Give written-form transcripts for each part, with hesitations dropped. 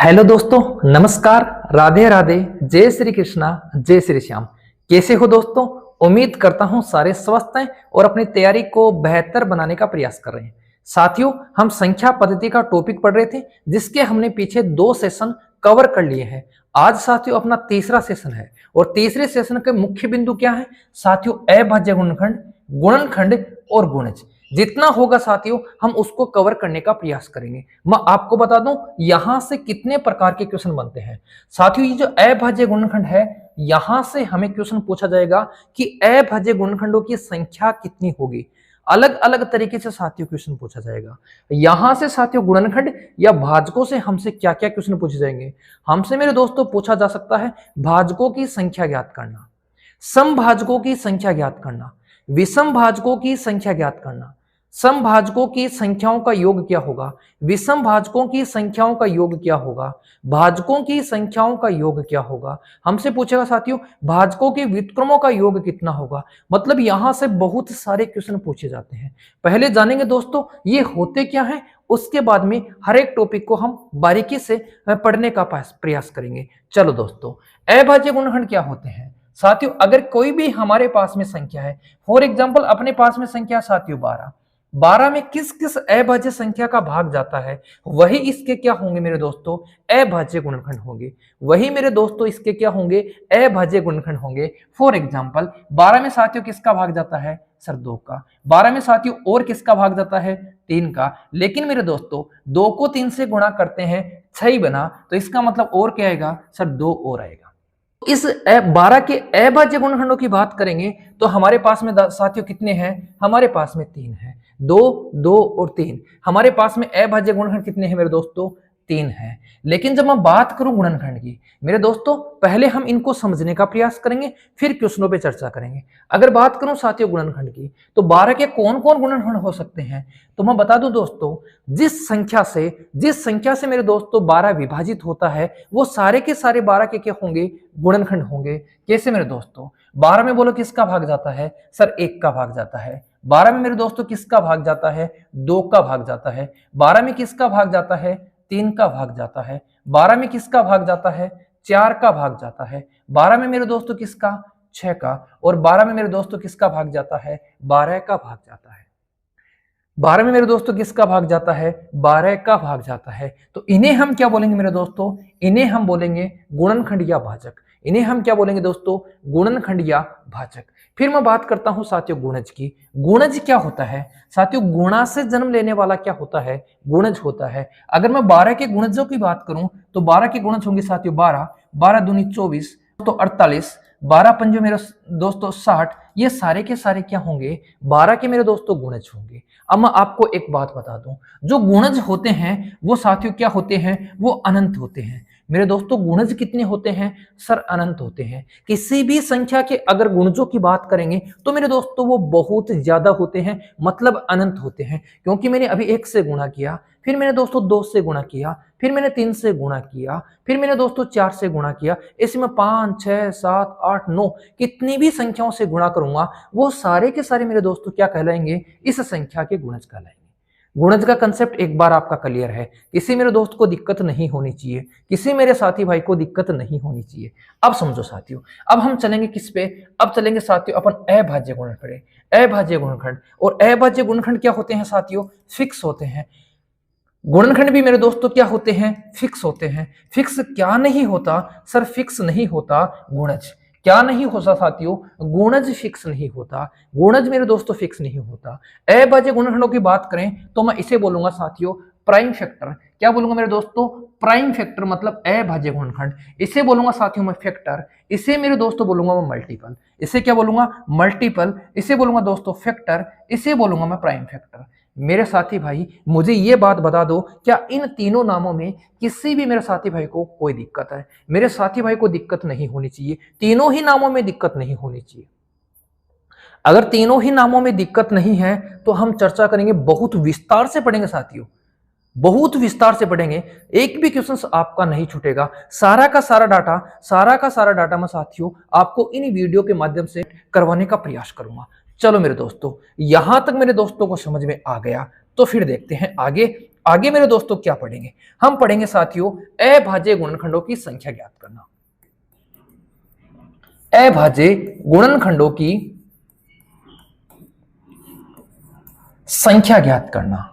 Hello दोस्तों, नमस्कार, राधे राधे, जय श्री कृष्णा, जय श्री श्याम। कैसे हो दोस्तों? उम्मीद करता हूं सारे स्वस्थ हैं और अपनी तैयारी को बेहतर बनाने का प्रयास कर रहे हैं। साथियों, हम संख्या पद्धति का टॉपिक पढ़ रहे थे जिसके हमने पीछे 2 सेशन कवर कर लिए हैं। आज साथियों अपना तीसरा सेशन है और तीसरे सेशन के मुख्य बिंदु क्या है साथियों? अभाज्य गुणनखंड, गुणनखंड और गुणज। जितना होगा साथियों हम उसको कवर करने का प्रयास करेंगे। मैं आपको बता दूं यहां से कितने प्रकार के क्वेश्चन बनते हैं साथियों। ये जो अभाज्य गुणनखंड है यहां से हमें क्वेश्चन पूछा जाएगा कि अभाज्य गुणनखंडों की संख्या कितनी होगी। अलग अलग तरीके से साथियों क्वेश्चन पूछा जाएगा। यहां से साथियों गुणनखंड या भाजकों से हमसे क्या क्या क्वेश्चन पूछे जाएंगे? हमसे मेरे दोस्तों पूछा जा सकता है भाजकों की संख्या ज्ञात करना, समभाजकों की संख्या ज्ञात करना, विषम भाजकों की संख्या ज्ञात करना, समभाजकों की संख्याओं का योग क्या होगा, विषम भाजकों की संख्याओं का योग क्या होगा, भाजकों की संख्याओं का योग क्या होगा। हमसे पूछेगा साथियों भाजकों के व्युत्क्रमों का योग कितना होगा। मतलब यहां से बहुत सारे क्वेश्चन पूछे जाते हैं। पहले जानेंगे दोस्तों ये होते क्या है, उसके बाद में हर एक टॉपिक को हम बारीकी से पढ़ने का प्रयास करेंगे। चलो दोस्तों, अभाज्य गुणनखंड क्या होते हैं साथियों? अगर कोई भी हमारे पास में संख्या है, फॉर एग्जाम्पल अपने पास में संख्या साथियों 12, 12 में किस किस अभाज्य संख्या का भाग जाता है वही इसके क्या होंगे मेरे दोस्तों? अभाज्य गुणनखंड होंगे। वही मेरे दोस्तों इसके क्या होंगे? अभाज्य गुणनखंड होंगे। फॉर एग्जाम्पल 12 में साथियों किसका भाग जाता है सर? 2 का। 12 में साथियों और किसका भाग जाता है? 3 का। लेकिन मेरे दोस्तों 2 को 3 से गुणा करते हैं 6 बना, तो इसका मतलब और क्या आएगा सर? 2 और आएगा। इस 12 के अभाज्य गुणनखंडों की बात करेंगे तो हमारे पास में साथियों कितने हैं? हमारे पास में 3 है। 2, 2 और 3। हमारे पास में अभाज्य गुणनखंड कितने हैं मेरे दोस्तों? 3 है। लेकिन जब मैं बात करूं गुणनखंड की मेरे दोस्तों पहले हम इनको समझने का प्रयास करेंगे फिर क्वेश्चनों पे चर्चा करेंगे। अगर बात करूं साथियों गुणनखंड की तो 12 के कौन कौन गुणनखंड हो सकते हैं? तो मैं बता दूं दोस्तों जिस संख्या से मेरे दोस्तों 12 विभाजित होता है वो सारे के सारे 12 के क्या होंगे? गुणनखंड होंगे। कैसे मेरे दोस्तों? 12 में बोलो किसका भाग जाता है सर? 1 का भाग जाता है। 12 में मेरे दोस्तों किसका भाग जाता है? 2 का भाग जाता है। 12 में किसका भाग जाता है? 3 का भाग जाता है। 12 में किसका भाग जाता है? 4 का भाग जाता है। 12 में मेरे दोस्तों किसका? 6 का। और 12 में मेरे दोस्तों किसका भाग जाता है? 12 का भाग जाता है। 12 में मेरे दोस्तों किसका भाग जाता है? 12 का भाग जाता है। तो इन्हें हम क्या बोलेंगे मेरे दोस्तों? इन्हें हम बोलेंगे गुणनखंड या भाजक। इन्हें हम क्या बोलेंगे दोस्तों? गुणनखंड या भाजक। फिर मैं बात करता हूं साथियों गुणज की। गुणज क्या होता है साथियों? गुणा से जन्म लेने वाला क्या होता है? गुणज होता है। अगर मैं 12 के गुणजों की बात करूं तो 12 के गुणज होंगे साथियों 12, 12 दूनी 24, तो 48, 12 पंजे मेरे दोस्तों 60। ये सारे के सारे क्या होंगे? 12 के मेरे दोस्तों गुणज होंगे। अब मैं आपको एक बात बता दूं, जो गुणज होते हैं वो साथियों क्या होते हैं? वो अनंत होते हैं। मेरे दोस्तों गुणज कितने होते हैं सर? अनंत होते हैं। किसी भी संख्या के अगर गुणजों की बात करेंगे तो मेरे दोस्तों वो बहुत ज्यादा होते हैं, मतलब अनंत होते हैं। क्योंकि मैंने अभी 1 से गुणा किया, फिर मैंने दोस्तों 2 से गुणा किया, फिर मैंने 3 से गुणा किया, फिर मैंने दोस्तों 4 से गुणा किया, इसमें 5, 6, 7, 8, 9 कितनी भी संख्याओं से गुणा करूंगा वो सारे के सारे मेरे दोस्तों क्या कहलाएंगे? इस संख्या के गुणज कहलाएंगे। गुणज का कंसेप्ट एक बार आपका क्लियर है। किसी मेरे दोस्त को दिक्कत नहीं होनी चाहिए, किसी मेरे साथी भाई को दिक्कत नहीं होनी चाहिए। अब समझो साथियों, अब हम चलेंगे किस पे? अब चलेंगे साथियों अपन अभाज्य गुणनखंड। अभाज्य गुणनखंड और अभाज्य गुणनखंड क्या होते हैं साथियों? फिक्स होते हैं। गुणनखंड भी मेरे दोस्तों क्या होते हैं? फिक्स होते हैं। फिक्स क्या नहीं होता सर? फिक्स नहीं होता गुणज। क्या नहीं होता साथियों? गुणज फिक्स नहीं होता। गुणज मेरे दोस्तों फिक्स नहीं होता। अभाज्य गुणनखंडों की बात करें तो मैं इसे बोलूंगा साथियों प्राइम फैक्टर। क्या बोलूंगा मेरे दोस्तों? प्राइम फैक्टर मतलब अभाज्य गुणनखंड। इसे बोलूंगा साथियों मैं फैक्टर। इसे मेरे दोस्तों बोलूंगा मैं मल्टीपल। इसे क्या बोलूंगा? मल्टीपल। इसे बोलूंगा दोस्तों फैक्टर। इसे बोलूंगा मैं प्राइम फैक्टर। मेरे साथी भाई मुझे ये बात बता दो, क्या इन तीनों नामों में किसी भी मेरे साथी भाई को कोई दिक्कत है? मेरे साथी भाई को दिक्कत नहीं होनी चाहिए। तीनों ही नामों में दिक्कत नहीं होनी चाहिए। अगर तीनों ही नामों में दिक्कत नहीं है तो हम चर्चा करेंगे, बहुत विस्तार से पढ़ेंगे साथियों, बहुत विस्तार से पढ़ेंगे। एक भी क्वेश्चन आपका नहीं छूटेगा। सारा का सारा डाटा मैं साथियों आपको इन वीडियो के माध्यम से करवाने का प्रयास करूंगा। चलो मेरे दोस्तों, यहां तक मेरे दोस्तों को समझ में आ गया तो फिर देखते हैं आगे आगे मेरे दोस्तों क्या पढ़ेंगे, हम पढ़ेंगे साथियों अभाज्य गुणनखंडों की संख्या ज्ञात करना। अभाज्य गुणनखंडों की संख्या ज्ञात करना।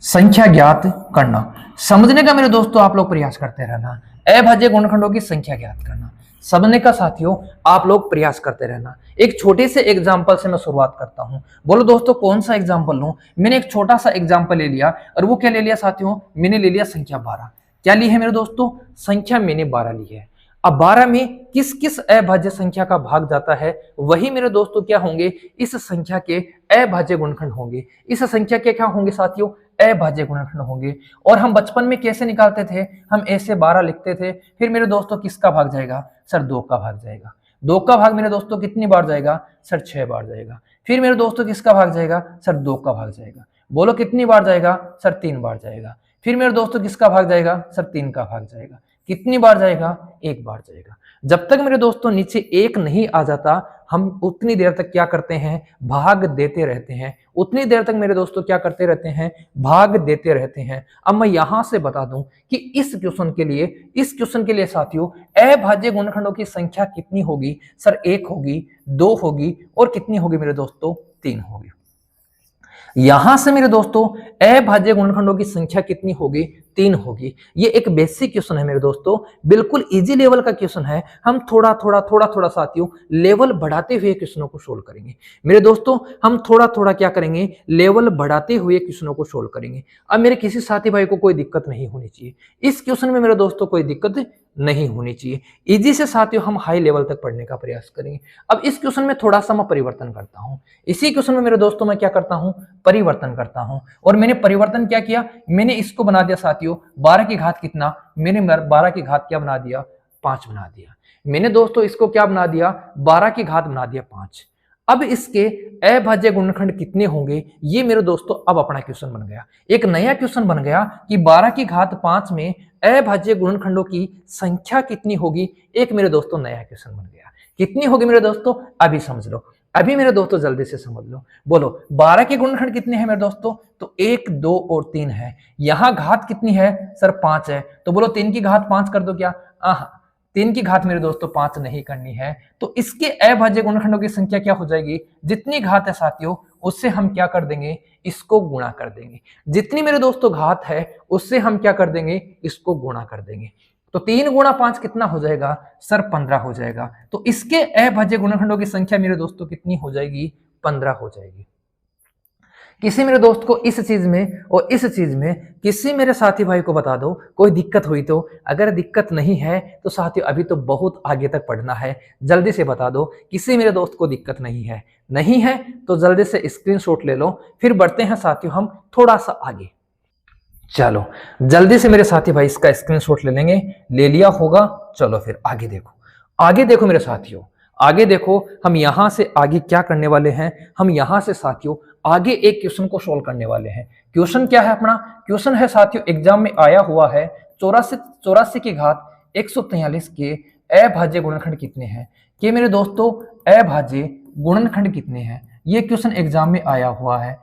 संख्या ज्ञात करना समझने का मेरे दोस्तों आप लोग प्रयास करते रहना। अभाज्य गुणनखंडों की संख्या ज्ञात करना समझने का साथियों आप लोग प्रयास करते रहना। एक छोटे से एग्जांपल से मैं शुरुआत करता हूं। बोलो दोस्तों कौन सा एग्जांपल लूं? मैंने एक छोटा सा एग्जांपल ले लिया और वो क्या ले लिया साथियों? मैंने ले लिया संख्या 12। क्या ली है मेरे दोस्तों? संख्या मैंने 12 ली है। अब 12 में किस किस अभाज्य संख्या का भाग जाता है वही मेरे दोस्तों क्या होंगे? इस संख्या के अभाज्य गुणनखंड होंगे। इस संख्या के क्या होंगे साथियों? अभाज्य गुणनखंड होंगे। और हम बचपन में कैसे निकालते थे? हम ऐसे 12 लिखते थे, फिर मेरे दोस्तों किसका भाग जाएगा? सर 2 का भाग जाएगा। 2 का भाग मेरे दोस्तों कितनी बार जाएगा? सर 6 बार जाएगा। फिर मेरे दोस्तों किसका भाग जाएगा? सर 2 का भाग जाएगा। बोलो कितनी बार जाएगा? सर 3 बार जाएगा। फिर मेरे दोस्तों किसका भाग जाएगा? सर 3 का भाग जाएगा। कितनी बार जाएगा? 1 बार जाएगा। जब तक मेरे दोस्तों नीचे 1 नहीं आ जाता हम उतनी देर तक क्या करते हैं? भाग देते रहते हैं। उतनी देर तक मेरे दोस्तों क्या करते रहते हैं? भाग देते रहते हैं। अब मैं यहां से बता दूं कि इस क्वेश्चन के लिए साथियों अभाज्य गुणनखंडों की संख्या कितनी होगी? सर 1 होगी, 2 होगी और कितनी होगी मेरे दोस्तों? 3 होगी। यहां से मेरे दोस्तों अभाज्य गुणनखंडों की संख्या कितनी होगी? 3 होगी। ये एक बेसिक क्वेश्चन है मेरे दोस्तों, बिल्कुल इजी लेवल का क्वेश्चन है। हम थोड़ा थोड़ा साथियों लेवल बढ़ाते हुए क्वेश्चनों को सोल्व करेंगे। मेरे दोस्तों हम थोड़ा थोड़ा क्या करेंगे? लेवल बढ़ाते हुए क्वेश्चनों को सोल्व करेंगे। अब मेरे किसी साथी भाई को कोई दिक्कत नहीं होनी चाहिए इस क्वेश्चन में मेरे दोस्तों, कोई दिक्कत नहीं होनी चाहिए। इजी से साथियों हम हाई लेवल तक पढ़ने का प्रयास करेंगे। अब इस क्वेश्चन में थोड़ा सा मैं परिवर्तन करता हूं। इसी क्वेश्चन में मेरे दोस्तों मैं क्या करता हूं? परिवर्तन करता हूं। और मैंने परिवर्तन क्या किया? मैंने इसको बना दिया साथियों 12 की घात कितना? मैंने 12 की घात क्या बना दिया? 5 बना दिया। मैंने दोस्तों इसको क्या बना दिया? 12 की घात बना दिया 5। अब इसके अभाज्य गुणनखंड कितने होंगे? ये मेरे दोस्तों अब अपना क्वेश्चन बन गया। एक नया क्वेश्चन बन गया कि 12 की घात 5 में अभाज्य गुणनखंडों की संख्या कितनी होगी? एक मेरे दोस्तों नया क्वेश्चन बन गया। कितनी होगी मेरे दोस्तों? अभी समझ लो, अभी मेरे दोस्तों जल्दी से समझ लो। बोलो 12 के गुणनखंड कितने हैं मेरे दोस्तों? तो 1, 2 और 3 है। यहां घात कितनी है? सर 5 है। तो बोलो 3 की घात 5 कर दो क्या? 3 की घात मेरे दोस्तों 5 नहीं करनी है। तो इसके अभाज्य गुणनखंडों की संख्या क्या हो जाएगी? जितनी घात है साथियों उससे हम क्या कर देंगे? इसको गुणा कर देंगे। जितनी मेरे दोस्तों घात है उससे हम क्या कर देंगे? इसको गुणा कर देंगे। तो 3 गुणा 5 कितना हो जाएगा? सर 15 हो जाएगा। तो इसके अभाज्य गुणनखंडों की संख्या मेरे दोस्तों कितनी हो जाएगी? 15 हो जाएगी। किसी मेरे दोस्त को इस चीज में और इस चीज में किसी मेरे साथी भाई को बता दो कोई दिक्कत हुई तो। अगर दिक्कत नहीं है तो साथियों अभी तो बहुत आगे तक पढ़ना है, जल्दी से बता दो किसी मेरे दोस्त को दिक्कत नहीं है। नहीं है तो जल्दी से स्क्रीनशॉट ले लो। फिर बढ़ते हैं साथियों हम थोड़ा सा आगे। चलो जल्दी से मेरे साथी भाई इसका स्क्रीनशॉट ले लेंगे। ले लिया होगा। चलो फिर आगे देखो, आगे देखो मेरे साथियों, आगे देखो। हम यहां से आगे क्या करने वाले हैं? हम यहां से साथियों आगे एक क्वेश्चन को सोल्व करने वाले हैं। क्वेश्चन क्या है अपना? क्वेश्चन है साथियों एग्जाम में आया हुआ है 84 की घात 143 के अभाज्य गुणनखंड कितने हैं? कि मेरे दोस्तों अभाज्य गुणनखंड कितने हैं? ये क्वेश्चन एग्जाम में आया हुआ है।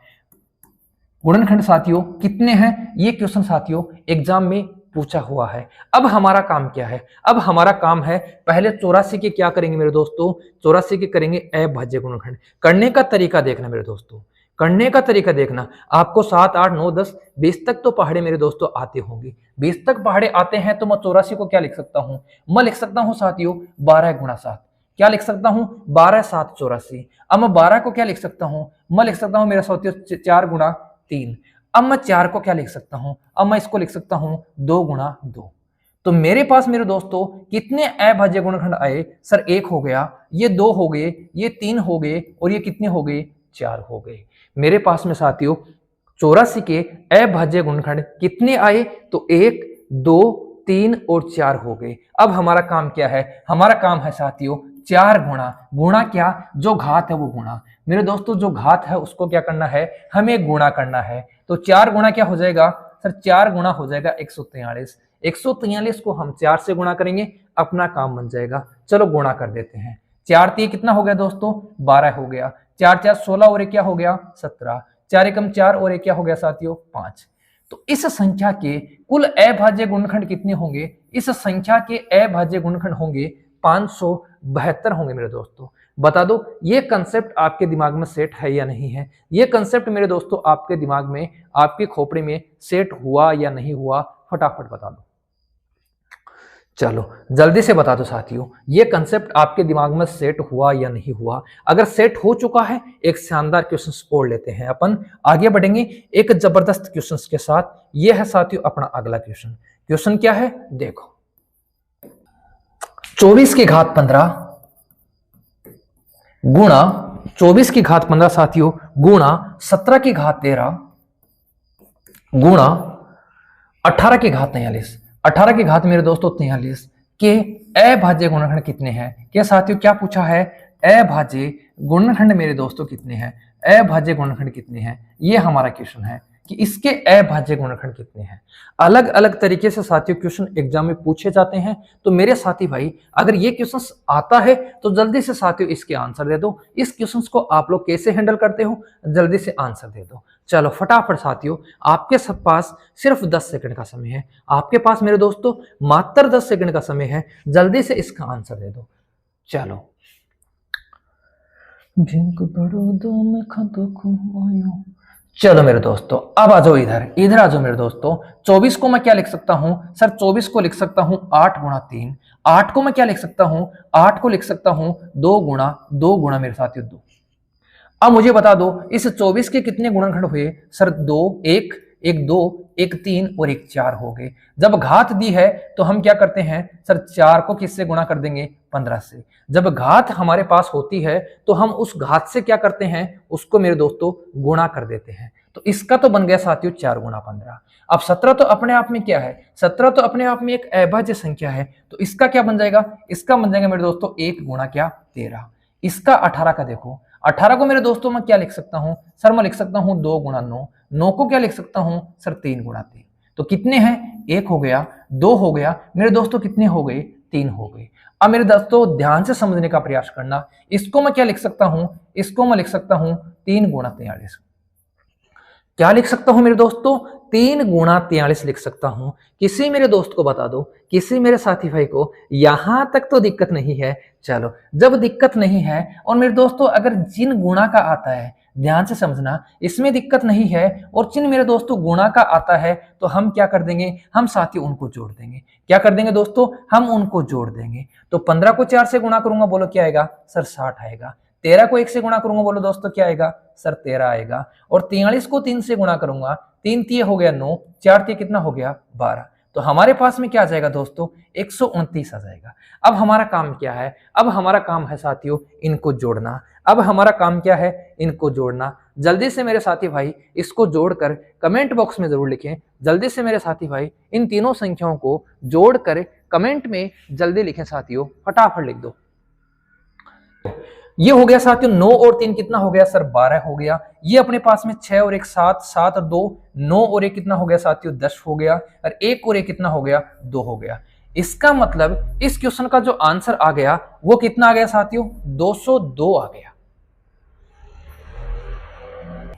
गुणनखंड साथियों कितने हैं? ये क्वेश्चन साथियों एग्जाम में पूछा हुआ है। अब हमारा काम क्या है? अब हमारा काम है पहले 84 के क्या करेंगे मेरे दोस्तों? 84 के करेंगे अभाज्य गुणनखंड। करने का तरीका देखना मेरे दोस्तों, करने का तरीका देखना। आपको 7, 8, 9, 10, 20 तक तो पहाड़े मेरे दोस्तों आते होंगे। 20 तक पहाड़े आते हैं तो मैं 84 को क्या लिख सकता हूं? मैं लिख सकता हूं साथियों 12 गुणा 7। क्या लिख सकता हूं? 12, 7, 84। अब मैं 12 को क्या लिख सकता हूं? मैं लिख सकता हूं मेरे साथियों 4 गुणा 3। अब मैं 4 को क्या लिख सकता हूं? अब मैं इसको लिख सकता हूं 2 गुणा 2। तो मेरे पास मेरे दोस्तों कितने अभाज्य गुणनखंड आए? सर 1 हो गया, ये 2 हो गए, ये 3 हो गए और ये कितने हो गए? 4 हो गए। मेरे पास में साथियों 84 के अभाज्य गुणनखंड कितने आए? तो 1, 2, 3 और 4 हो गए। अब हमारा काम क्या है? हमारा काम है साथियों 4 गुणा। गुणा क्या? जो घात है वो गुणा। मेरे दोस्तों जो घात है उसको क्या करना है? हमें गुणा करना है। तो 4 गुणा क्या हो जाएगा? सर 4 गुणा हो जाएगा 143। 143 को हम 4 से गुणा करेंगे, अपना काम बन जाएगा। चलो गुणा कर देते हैं। 4 3 कितना हो गया दोस्तों 12 हो गया, 4 4 16 और एक क्या हो गया 17, 4 एकम 4 और एक क्या हो गया साथियों 5। तो इस संख्या के कुल अभाज्य गुणनखंड कितने होंगे, इस संख्या के अभाज्य गुणनखंड होंगे 572 होंगे मेरे दोस्तों। बता दो ये कंसेप्ट आपके दिमाग में सेट है या नहीं है, ये कंसेप्ट मेरे दोस्तों आपके दिमाग में आपके खोपड़े में सेट हुआ या नहीं हुआ, फटाफट बता दो। चलो जल्दी से बता दो साथियों, ये कंसेप्ट आपके दिमाग में सेट हुआ या नहीं हुआ। अगर सेट हो चुका है एक शानदार क्वेश्चन और लेते हैं, अपन आगे बढ़ेंगे एक जबरदस्त क्वेश्चन के साथ। ये है साथियों अपना अगला क्वेश्चन। क्वेश्चन क्या है देखो, 24 की घात 15 गुणा 24 की घात 15 साथियों गुणा 17 की घात 13 गुणा 18 की घात 43, 18 की घात मेरे दोस्तों 43 के अभाज्य गुणनखंड कितने हैं। क्या साथियों क्या पूछा है, अभाज्य गुणनखंड मेरे दोस्तों कितने हैं, अभाज्य गुणनखंड कितने हैं, ये हमारा क्वेश्चन है कि इसके अभाज्य गुणनखंड कितने हैं। अलग अलग तरीके से साथियों क्वेश्चन एग्जाम में पूछे जाते हैं, तो मेरे साथी भाई अगर ये क्वेश्चन आता है तो जल्दी से साथियों इसके आंसर दे दो। इस क्वेश्चन को आप लोग कैसे हैंडल करते हो जल्दी से आंसर दे दो। चलो फटाफट साथियों आपके सब पास सिर्फ 10 सेकंड का समय है, आपके पास मेरे दोस्तों मात्र 10 सेकंड का समय है, जल्दी से इसका आंसर दे दो। चलो चलो मेरे दोस्तों अब आ जाओ इधर, इधर आ जाओ मेरे दोस्तों। 24 को मैं क्या लिख सकता हूं सर, 24 को लिख सकता हूं 8 गुणा 3। 8 को मैं क्या लिख सकता हूं, 8 को लिख सकता हूं 2 गुणा मेरे साथियों 2। अब मुझे बता दो इस 24 के कितने गुणनखंड हुए सर, 2 1 1 2 1 3 और 1 4 हो गए। जब घात दी है तो हम क्या करते हैं सर, 4 को किससे गुणा कर देंगे 15 से। जब घात हमारे पास होती है तो हम उस घात से क्या करते हैं, उसको मेरे दोस्तों गुणा कर देते हैं। तो इसका तो बन गया साथियों 4 गुणा 15। अब 17 तो अपने आप में क्या है, 17 तो अपने आप में एक अभाज्य संख्या है, तो इसका क्या बन जाएगा, इसका बन जाएगा मेरे दोस्तों 1 गुणा क्या 13। इसका 18 का देखो, 18 को मेरे दोस्तों मैं क्या लिख सकता हूं सर, मैं लिख सकता हूं 2 गुणा 9। 9 को क्या लिख सकता हूं सर 3 गुणा 3। तो कितने हैं, 1 हो गया 2 हो गया मेरे दोस्तों, कितने हो गए 3 हो गए। अब मेरे दोस्तों ध्यान से समझने का प्रयास करना, इसको मैं क्या लिख सकता हूं, इसको मैं लिख सकता हूं 3 गुणा 43। क्या लिख सकता हूं मेरे दोस्तों, 3 गुणा 43 लिख सकता हूं। किसी मेरे दोस्त को बता दो, किसी मेरे साथी भाई को, यहां तक तो दिक्कत नहीं है। चलो जब दिक्कत नहीं है और मेरे दोस्तों अगर जिन गुणा का आता है, ध्यान से समझना, इसमें दिक्कत नहीं है और जिन मेरे दोस्तों गुणा का आता है तो हम क्या कर देंगे, हम साथियों उनको जोड़ देंगे। क्या कर देंगे दोस्तों, हम उनको जोड़ देंगे। तो 15 को 4 से गुणा करूंगा, बोलो क्या आएगा सर 60 आएगा। 13 को 1 से गुणा करूंगा, बोलो दोस्तों क्या आएगा सर 13 आएगा। और 43 को 3 से गुणा करूंगा, 3 3 हो गया 9, 4 3 कितना हो गया 12। तो हमारे पास में क्या आ जाएगा दोस्तों 129 आ जाएगा। अब हमारा काम क्या है, अब हमारा काम है साथियों इनको जोड़ना। अब हमारा काम क्या है, इनको जोड़ना। जल्दी से मेरे साथी भाई इसको जोड़कर कमेंट बॉक्स में जरूर लिखें। जल्दी से मेरे साथी भाई इन तीनों संख्याओं को जोड़कर कमेंट में जल्दी लिखें साथियों, फटाफट लिख दो। ये हो गया साथियों 9 और 3 कितना हो गया सर 12 हो गया। ये अपने पास में 6 और 1 7, 7 और 2 9 और 1 कितना हो गया साथियों 10 हो गया। और 1 और 1 कितना हो गया 2 हो गया। इसका मतलब इस क्वेश्चन का जो आंसर आ गया वो कितना आ गया साथियों 202 आ गया।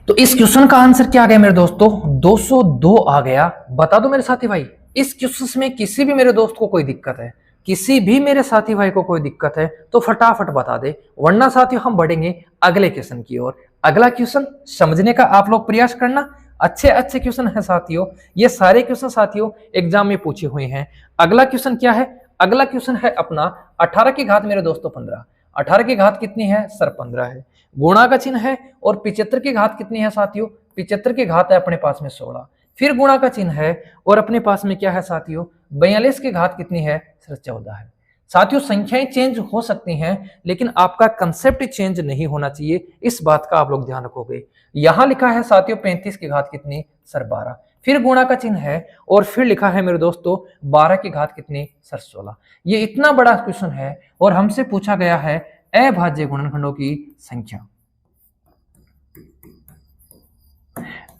तो इस क्वेश्चन का आंसर क्या आ गया मेरे दोस्तों 202 आ गया। बता दो मेरे साथी भाई इस क्वेश्चन में किसी भी मेरे दोस्त को कोई दिक्कत है, किसी भी मेरे साथी भाई को कोई दिक्कत है तो फटाफट बता दे, वरना साथियों हम बढ़ेंगे अगले क्वेश्चन की ओर। अगला क्वेश्चन समझने का आप लोग प्रयास करना, अच्छे अच्छे क्वेश्चन है साथियों, ये सारे क्वेश्चन साथियों एग्जाम में पूछे हुए हैं। अगला क्वेश्चन क्या है, अगला क्वेश्चन है अपना 18 की घात मेरे दोस्तों 15। 18 की घात कितनी है सर 15 है, गुणा का चिन्ह है। और 75 की घात कितनी है साथियों, 75 की घात है अपने पास में 16, फिर गुणा का चिन्ह है। और अपने पास में क्या है साथियों 42 की घात कितनी है सर 14 है। साथियों संख्याएं चेंज हो सकती हैं लेकिन आपका कंसेप्ट चेंज नहीं होना चाहिए, इस बात का आप लोग ध्यान रखोगे। यहां लिखा है साथियों 35 की घात कितनी सर 12, फिर गुणा का चिन्ह है और फिर लिखा है मेरे दोस्तों 12 की घात कितनी सर 16। ये इतना बड़ा क्वेश्चन है और हमसे पूछा गया है अभाज्य गुणनखंडों की संख्या।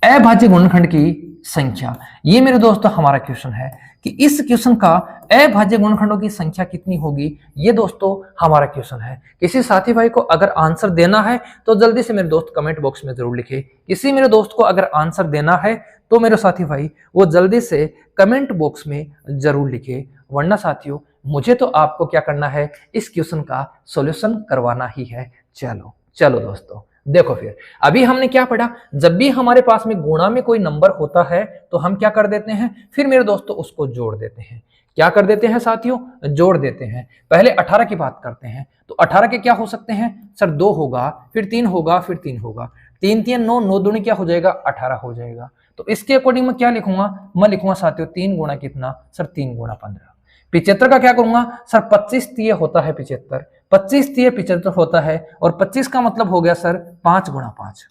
अभाज्य गुणनखंड की संख्या। ये मेरे दोस्तों हमारा क्वेश्चन है कि इस क्वेश्चन का अभाज्य गुणनखंडों की संख्या कितनी होगी। ये दोस्तों हमारा क्वेश्चन है। किसी साथी भाई को अगर आंसर देना है तो जल्दी से मेरे दोस्त कमेंट बॉक्स में जरूर लिखे। किसी मेरे दोस्त को अगर आंसर देना है तो मेरे साथी भाई वो जल्दी से कमेंट बॉक्स में जरूर लिखे, वरना साथियों मुझे तो आपको क्या करना है, इस क्वेश्चन का सॉल्यूशन करवाना ही है। चलो दोस्तों देखो, फिर अभी हमने क्या पढ़ा, जब भी हमारे पास में गुणा में कोई नंबर होता है तो हम क्या कर देते हैं, फिर मेरे दोस्तों उसको जोड़ देते हैं। क्या कर देते हैं साथियों, जोड़ देते हैं। पहले 18 की बात करते हैं तो 18 के क्या हो सकते हैं सर, 2 होगा, फिर 3 होगा, फिर 3 होगा, 3 3 9, 9 दूनी क्या हो जाएगा 18 हो जाएगा। तो इसके अकॉर्डिंग मैं क्या लिखूंगा, मैं लिखूंगा साथियों 3 गुणा कितना सर, 3 गुणा 15। 75 का क्या करूंगा सर, 25 तिये होता है 75, 25 तिये 75 होता है, और 25 का मतलब हो गया सर 5 गुणा 5।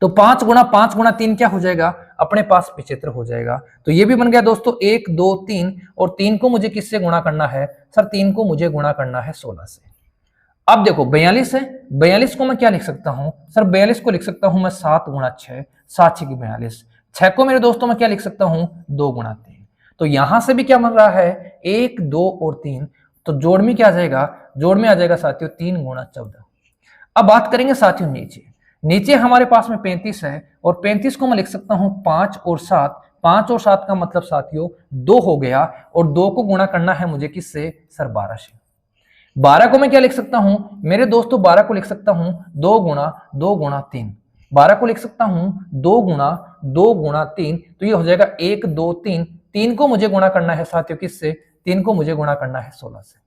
तो 5 गुणा 5 गुणा 3 क्या हो जाएगा, अपने पास 75 हो जाएगा। तो ये भी बन गया दोस्तों 1 2 3, और 3 को मुझे किससे गुणा करना है सर, 3 को मुझे गुणा करना है 16 से। अब देखो 42 है, 42 को मैं क्या लिख सकता हूं सर, 42 को लिख सकता हूं मैं 7 गुणा 6, 7 6 की 42। 6 को मेरे दोस्तों मैं क्या लिख सकता हूं, 2 गुणा 3। तो यहां से भी क्या बन रहा है, 1 2 और 3, तो जोड़ में क्या आ जाएगा, जोड़ में आ जाएगा साथियों 3 गुणा 14। अब बात करेंगे साथियों नीचे हमारे पास में 35 है, और 35 को मैं लिख सकता हूं 5 और 7, 5 और 7 का मतलब साथियों 2 हो गया, और 2 को गुणा करना है मुझे किससे सर, 12 से। 12 को मैं क्या लिख सकता हूं मेरे दोस्तों, 12 को लिख सकता हूं 2 गुणा 3। 12 को लिख सकता हूं 2 गुणा 3, तो ये हो जाएगा 1 2 3। 3 को मुझे गुणा करना है साथियों किससे, 3 को मुझे गुणा करना है 16 से।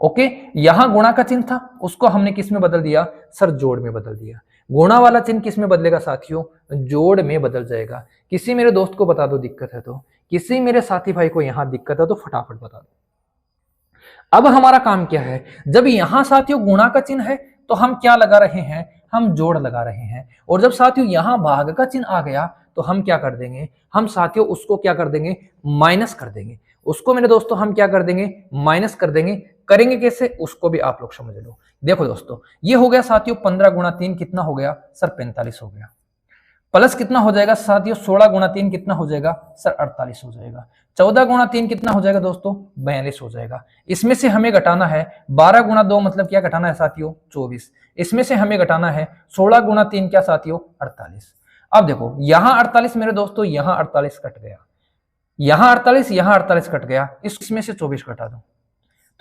ओके, यहां गुणा का चिन्ह था उसको हमने किस में बदल दिया सर, जोड़ में बदल दिया। गुणा वाला चिन्ह किस में बदलेगा साथियों, जोड़ में बदल जाएगा। किसी मेरे दोस्त को बता दो दिक्कत है तो, किसी मेरे साथी भाई को यहां दिक्कत है तो फटाफट बता दो। अब हमारा काम क्या है, जब यहां साथियों गुणा का चिन्ह है तो हम क्या लगा रहे हैं, हम जोड़ लगा रहे हैं। और जब साथियों यहां भाग का चिन्ह आ गया तो हम क्या कर देंगे, हम साथियों उसको क्या कर देंगे, माइनस कर देंगे। उसको मेरे दोस्तों हम क्या कर देंगे, माइनस कर देंगे। करेंगे कैसे उसको भी आप लोग समझ लो। देखो दोस्तों ये हो गया साथियों 15 गुणा 3 कितना हो गया सर, 45 हो गया। प्लस कितना हो जाएगा साथियों, 16 गुणा 3 कितना हो जाएगा सर, 48 हो जाएगा। 14 गुणा 3 कितना हो जाएगा दोस्तों, 42 हो जाएगा। इसमें से हमें घटाना है 12 गुणा 2 मतलब क्या घटाना है साथियों, 24। इसमें से हमें घटाना है 16 गुणा 3 क्या साथियों, 48। अब देखो यहां 48 मेरे दोस्तों, यहां 48 कट गया, यहां 48 कट गया, इसमें से 24 घटा दो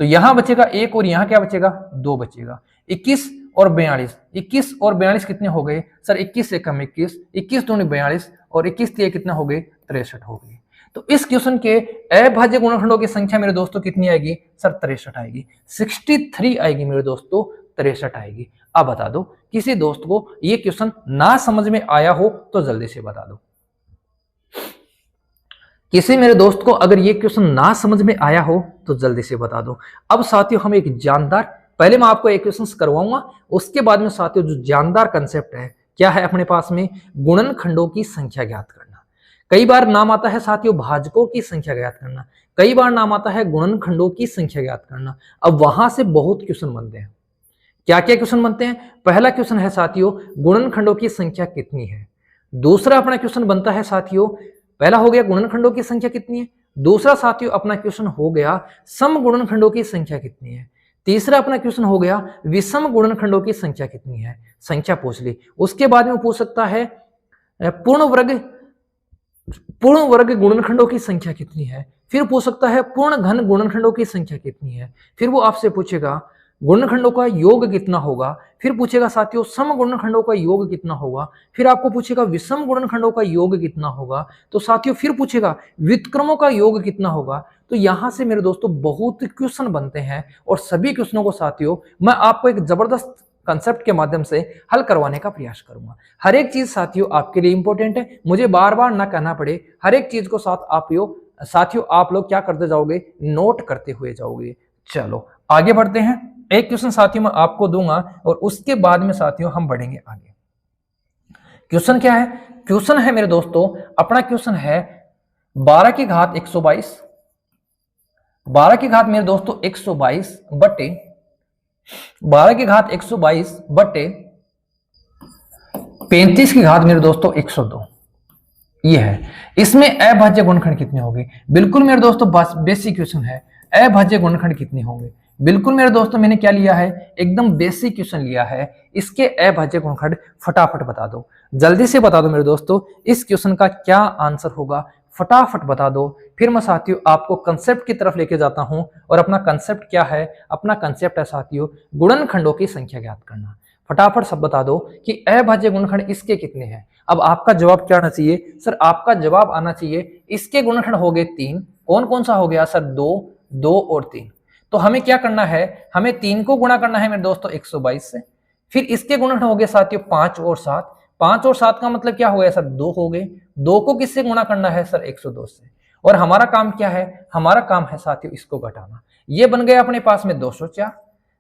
तो यहां बचेगा 1, और यहां क्या बचेगा 2 बचेगा। 21 और 42, 21 और 42 कितने हो गए सर, 21 से कम 21, 21 दूनी 42, और 21 तिये कितना हो गए 63 हो गए। तो इस क्वेश्चन के अभाज्य गुणनखंडों की संख्या मेरे दोस्तों कितनी आएगी सर, 63 आएगी। 63 आएगी मेरे दोस्तों, 63 आएगी। अब बता दो किसी दोस्त को ये क्वेश्चन ना समझ में आया हो तो जल्दी से बता दो। किसी मेरे दोस्त को अगर ये क्वेश्चन ना समझ में आया हो तो जल्दी से बता दो। अब साथियों हम एक जानदार, पहले मैं आपको एक क्वेश्चन करवाऊंगा, उसके बाद में साथियों जो जानदार कंसेप्ट है क्या है अपने पास में, गुणनखंडों की संख्या ज्ञात करना। कई बार नाम आता है साथियों भाजकों की संख्या ज्ञात करना, कई बार नाम आता है गुणनखंडों की संख्या ज्ञात करना। अब वहां से बहुत क्वेश्चन बनते हैं। क्या क्या क्वेश्चन बनते हैं, पहला क्वेश्चन है साथियों गुणनखंडों की संख्या कितनी है। दूसरा अपना क्वेश्चन बनता है साथियों, पहला हो गया गुणनखंडों की संख्या कितनी है, दूसरा साथियों अपना क्वेश्चन हो गया सम गुणनखंडों की संख्या कितनी है, तीसरा अपना क्वेश्चन हो गया विषम गुणनखंडों की संख्या कितनी है, संख्या पूछ ली। उसके बाद में पूछ सकता है पूर्ण वर्ग गुणनखंडों की संख्या कितनी है, फिर पूछ सकता है पूर्ण घन गुणनखंडों की संख्या कितनी है, फिर वो आपसे पूछेगा गुणनखंडों का योग कितना होगा, फिर पूछेगा साथियों सम गुणनखंडों का योग कितना होगा, फिर आपको पूछेगा विषम गुणनखंडों का योग कितना होगा, तो साथियों फिर पूछेगा व्युत्क्रमों का योग कितना होगा। तो यहां से मेरे दोस्तों बहुत क्वेश्चन बनते हैं, और सभी क्वेश्चनों को साथियों मैं आपको एक जबरदस्त कंसेप्ट के माध्यम से हल करवाने का प्रयास करूंगा। हर एक चीज साथियों आपके लिए इंपॉर्टेंट है, मुझे बार बार ना कहना पड़े, हर एक चीज को साथियों आप लोग क्या करते जाओगे, नोट करते हुए जाओगे। चलो आगे बढ़ते हैं। एक क्वेश्चन साथियों मैं आपको दूंगा और उसके बाद में साथियों हम बढ़ेंगे आगे। क्वेश्चन क्या है, क्वेश्चन है मेरे दोस्तों, अपना क्वेश्चन है 12 की घात 122, 12 की घात मेरे दोस्तों 122 बटे 12 की घात 122 बटे 35 की घात मेरे दोस्तों 102 ये है। इसमें अभाज्य गुणनखंड कितने होंगे? बिल्कुल मेरे दोस्तों बेसिक क्वेश्चन है, अभाज्य गुणनखंड कितने होंगे? बिल्कुल मेरे दोस्तों मैंने क्या लिया है, एकदम बेसिक क्वेश्चन लिया है। इसके अभाज्य गुणनखंड फटाफट बता दो, जल्दी से बता दो मेरे दोस्तों, इस क्वेश्चन का क्या आंसर होगा, फटाफट बता दो। फिर मैं साथियों आपको कंसेप्ट की तरफ लेके जाता हूं, और अपना कंसेप्ट क्या है? अपना कंसेप्ट है साथियों गुणनखंडों की संख्या ज्ञात करना। फटाफट सब बता दो कि अभाज्य गुणनखंड इसके कितने हैं। अब आपका जवाब क्या आना चाहिए सर? आपका जवाब आना चाहिए इसके गुणनखंड हो गए 3। कौन कौन सा हो गया सर? 2, 2 और 3। तो हमें क्या करना है? हमें 3 को गुणा करना है मेरे दोस्तों 122 से। फिर इसके गुणनखंड हो गए साथियों 5 और 7। 5 और 7 का मतलब क्या हो गया सर? 2 हो गए। 2 को किससे गुणा करना है सर? 102 से। और हमारा काम क्या है? हमारा काम है साथियों इसको घटाना। ये बन गया अपने पास में 204।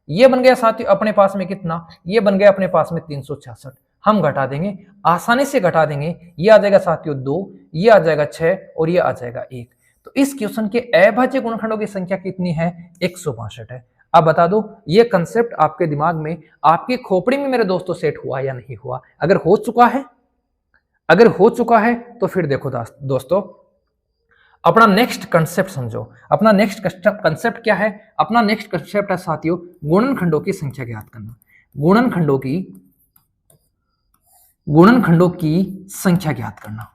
ये बन गया साथियों अपने पास में कितना? ये बन गया अपने पास में 366। हम घटा देंगे, आसानी से घटा देंगे। ये आ जाएगा साथियों 2, ये आ जाएगा 6 और ये आ जाएगा 1। तो इस क्वेश्चन के अभाज्य गुणनखंडों की संख्या कितनी है? 162 है। अब बता दो ये कंसेप्ट आपके दिमाग में, आपकी खोपड़ी में मेरे दोस्तों सेट हुआ या नहीं हुआ? अगर हो चुका है, अगर हो चुका है तो फिर देखो दोस्तों अपना नेक्स्ट कंसेप्ट समझो। अपना नेक्स्ट कंसेप्ट क्या है? अपना नेक्स्ट कंसेप्ट है साथियों गुणनखंडों की संख्या ज्ञात करना। गुणनखंडों की संख्या ज्ञात करना।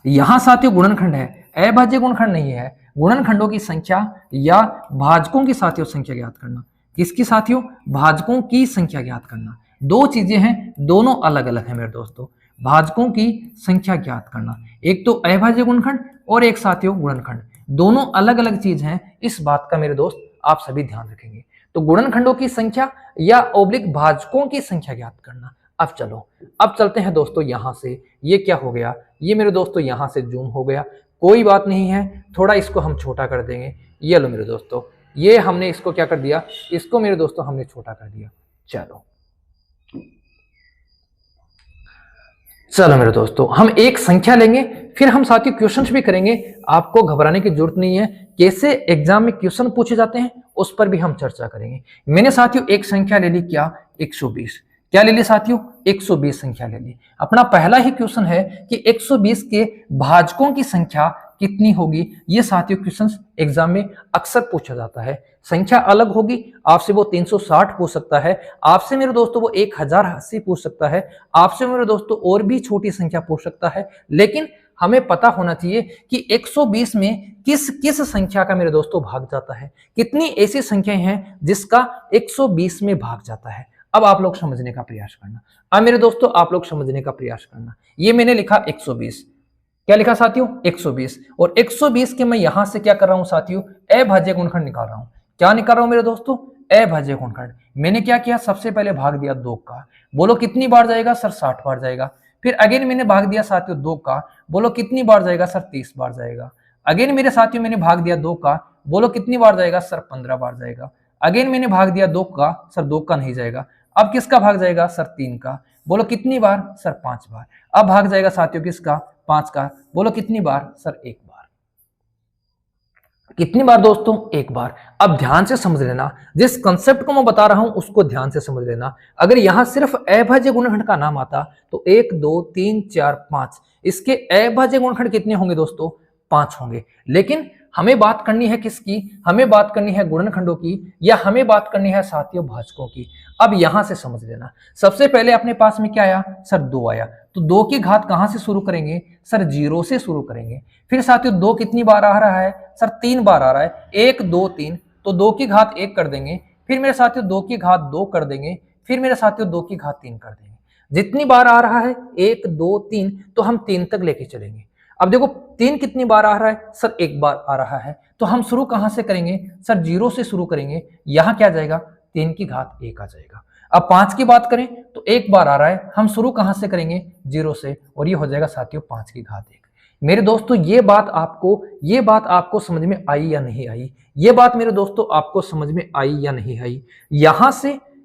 यहां साथियों गुणनखंड है, अभाज्य गुणनखंड नहीं है। गुणनखंडों की संख्या या भाजकों की साथियों संख्या ज्ञात करना। किसकी साथियों? भाजकों की संख्या ज्ञात करना। दो चीजें हैं, दोनों अलग अलग हैं मेरे दोस्तों। भाजकों की संख्या ज्ञात करना, एक तो अभाज्य गुणनखंड और एक साथियों गुणनखंड, दोनों अलग अलग चीज हैं। इस बात का मेरे दोस्त आप सभी ध्यान रखेंगे। तो गुणनखंडों की संख्या या ओब्लिक भाजकों की संख्या ज्ञात करना। अब चलो, अब चलते हैं दोस्तों यहां से। ये क्या हो गया? ये मेरे दोस्तों यहां से जूम हो गया, कोई बात नहीं है, थोड़ा इसको हम छोटा कर देंगे। ये लो मेरे दोस्तों, ये हमने इसको क्या कर दिया? इसको मेरे दोस्तों हमने छोटा कर दिया। चलो मेरे दोस्तों हम एक संख्या लेंगे, फिर हम साथियों क्वेश्चंस भी करेंगे। आपको घबराने की जरूरत नहीं है, कैसे एग्जाम में क्वेश्चन पूछे जाते हैं उस पर भी हम चर्चा करेंगे। मैंने साथियों एक संख्या ले ली, क्या? 120। क्या ले ली साथियों? 120 संख्या ले ली। अपना पहला ही क्वेश्चन है कि 120 के भाजकों की संख्या कितनी होगी। ये साथियों क्वेश्चन एग्जाम में अक्सर पूछा जाता है। संख्या अलग होगी, आपसे वो 360 पूछ सकता है, आपसे मेरे दोस्तों वो 1080 पूछ सकता है, आपसे मेरे दोस्तों और भी छोटी संख्या पूछ सकता है। लेकिन हमें पता होना चाहिए कि 120 में किस किस संख्या का मेरे दोस्तों भाग जाता है, कितनी ऐसी संख्याएं हैं जिसका 120 में भाग जाता है। अब आप लोग समझने का प्रयास करना। अब मेरे दोस्तों आप लोग समझने का प्रयास करना। ये मैंने लिखा 120, क्या लिखा साथियों? 120। और 120 के मैं यहां से क्या कर रहा हूं साथियों? अभाज्य गुणनखंड निकाल रहा हूं। क्या निकाल रहा हूं मेरे दोस्तों? अभाज्य गुणनखंड। मैंने क्या किया? सबसे पहले भाग दिया 2 का। बोलो कितनी बार जाएगा सर? 60 बार जाएगा। फिर अगेन मैंने भाग दिया साथियों 2 का। बोलो कितनी बार जाएगा सर? 30 बार जाएगा। अगेन मेरे साथियों मैंने भाग दिया 2 का। बोलो कितनी बार जाएगा सर? 15 बार जाएगा। अगेन मैंने भाग दिया 2 का। सर 2 का नहीं जाएगा। अब किसका भाग जाएगा सर? 3 का। बोलो कितनी बार सर? 5 बार। अब भाग जाएगा साथियों किसका? 5 का। बोलो कितनी बार सर? 1 बार। कितनी बार दोस्तों? 1 बार। अब ध्यान से समझ लेना, जिस कंसेप्ट को मैं बता रहा हूं उसको ध्यान से समझ लेना। अगर यहां सिर्फ अभाज्य गुणनखंड का नाम आता तो 1 2 3 4 5, इसके अभाज्य गुणनखंड कितने होंगे दोस्तों? 5 होंगे। लेकिन हमें बात करनी है किसकी? हमें बात करनी है गुणनखंडों की, या हमें बात करनी है साथियों भाजकों की। अब यहां से समझ लेना, सबसे पहले अपने पास में क्या आया सर? 2 आया। तो 2 की घात कहां से शुरू करेंगे सर? 0 से शुरू करेंगे। फिर साथियों 2 कितनी बार आ रहा है सर? 3 बार आ रहा है। 1 2 3, तो 2 की घात 1 कर देंगे। फिर मेरे साथियों 2 की घात 2 कर देंगे। फिर मेरे साथियों 2 की घात 3 कर देंगे। जितनी बार आ रहा है 1 2 3, तो हम 3 तक लेके चलेंगे। अब देखो 3 कितनी बार आ रहा है सर? 1 बार आ रहा है। तो हम शुरू कहां से करेंगे सर? 0 से शुरू करेंगे। यहां क्या जाएगा? 3 की घात 1 आ जाएगा। अब 5 की बात करें तो 1 बार आ रहा है, हम शुरू कहां से करेंगे? 0 से, और ये हो जाएगा साथियों 5 की घात 1। मेरे दोस्तों ये बात आपको समझ में आई या नहीं आई? ये बात मेरे दोस्तों आपको समझ में आई या नहीं आई?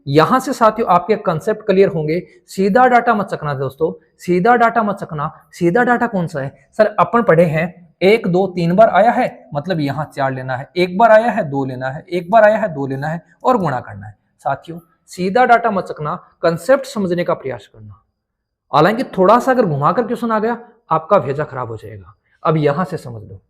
यहां से साथियों आपके कंसेप्ट क्लियर होंगे। सीधा डाटा मत चकना दोस्तों, सीधा डाटा मत चकना। सीधा डाटा कौन सा है सर? अपन पढ़े हैं 1 2 3 बार आया है, मतलब यहां 4 लेना है। 1 बार आया है 2 लेना है, 1 बार आया है 2 लेना है, और गुणा करना है। साथियों सीधा डाटा मत चकना, कंसेप्ट समझने का प्रयास करना। हालांकि थोड़ा सा अगर घुमाकर क्वेश्चन आ गया आपका भेजा खराब हो जाएगा। अब यहां से समझ लो।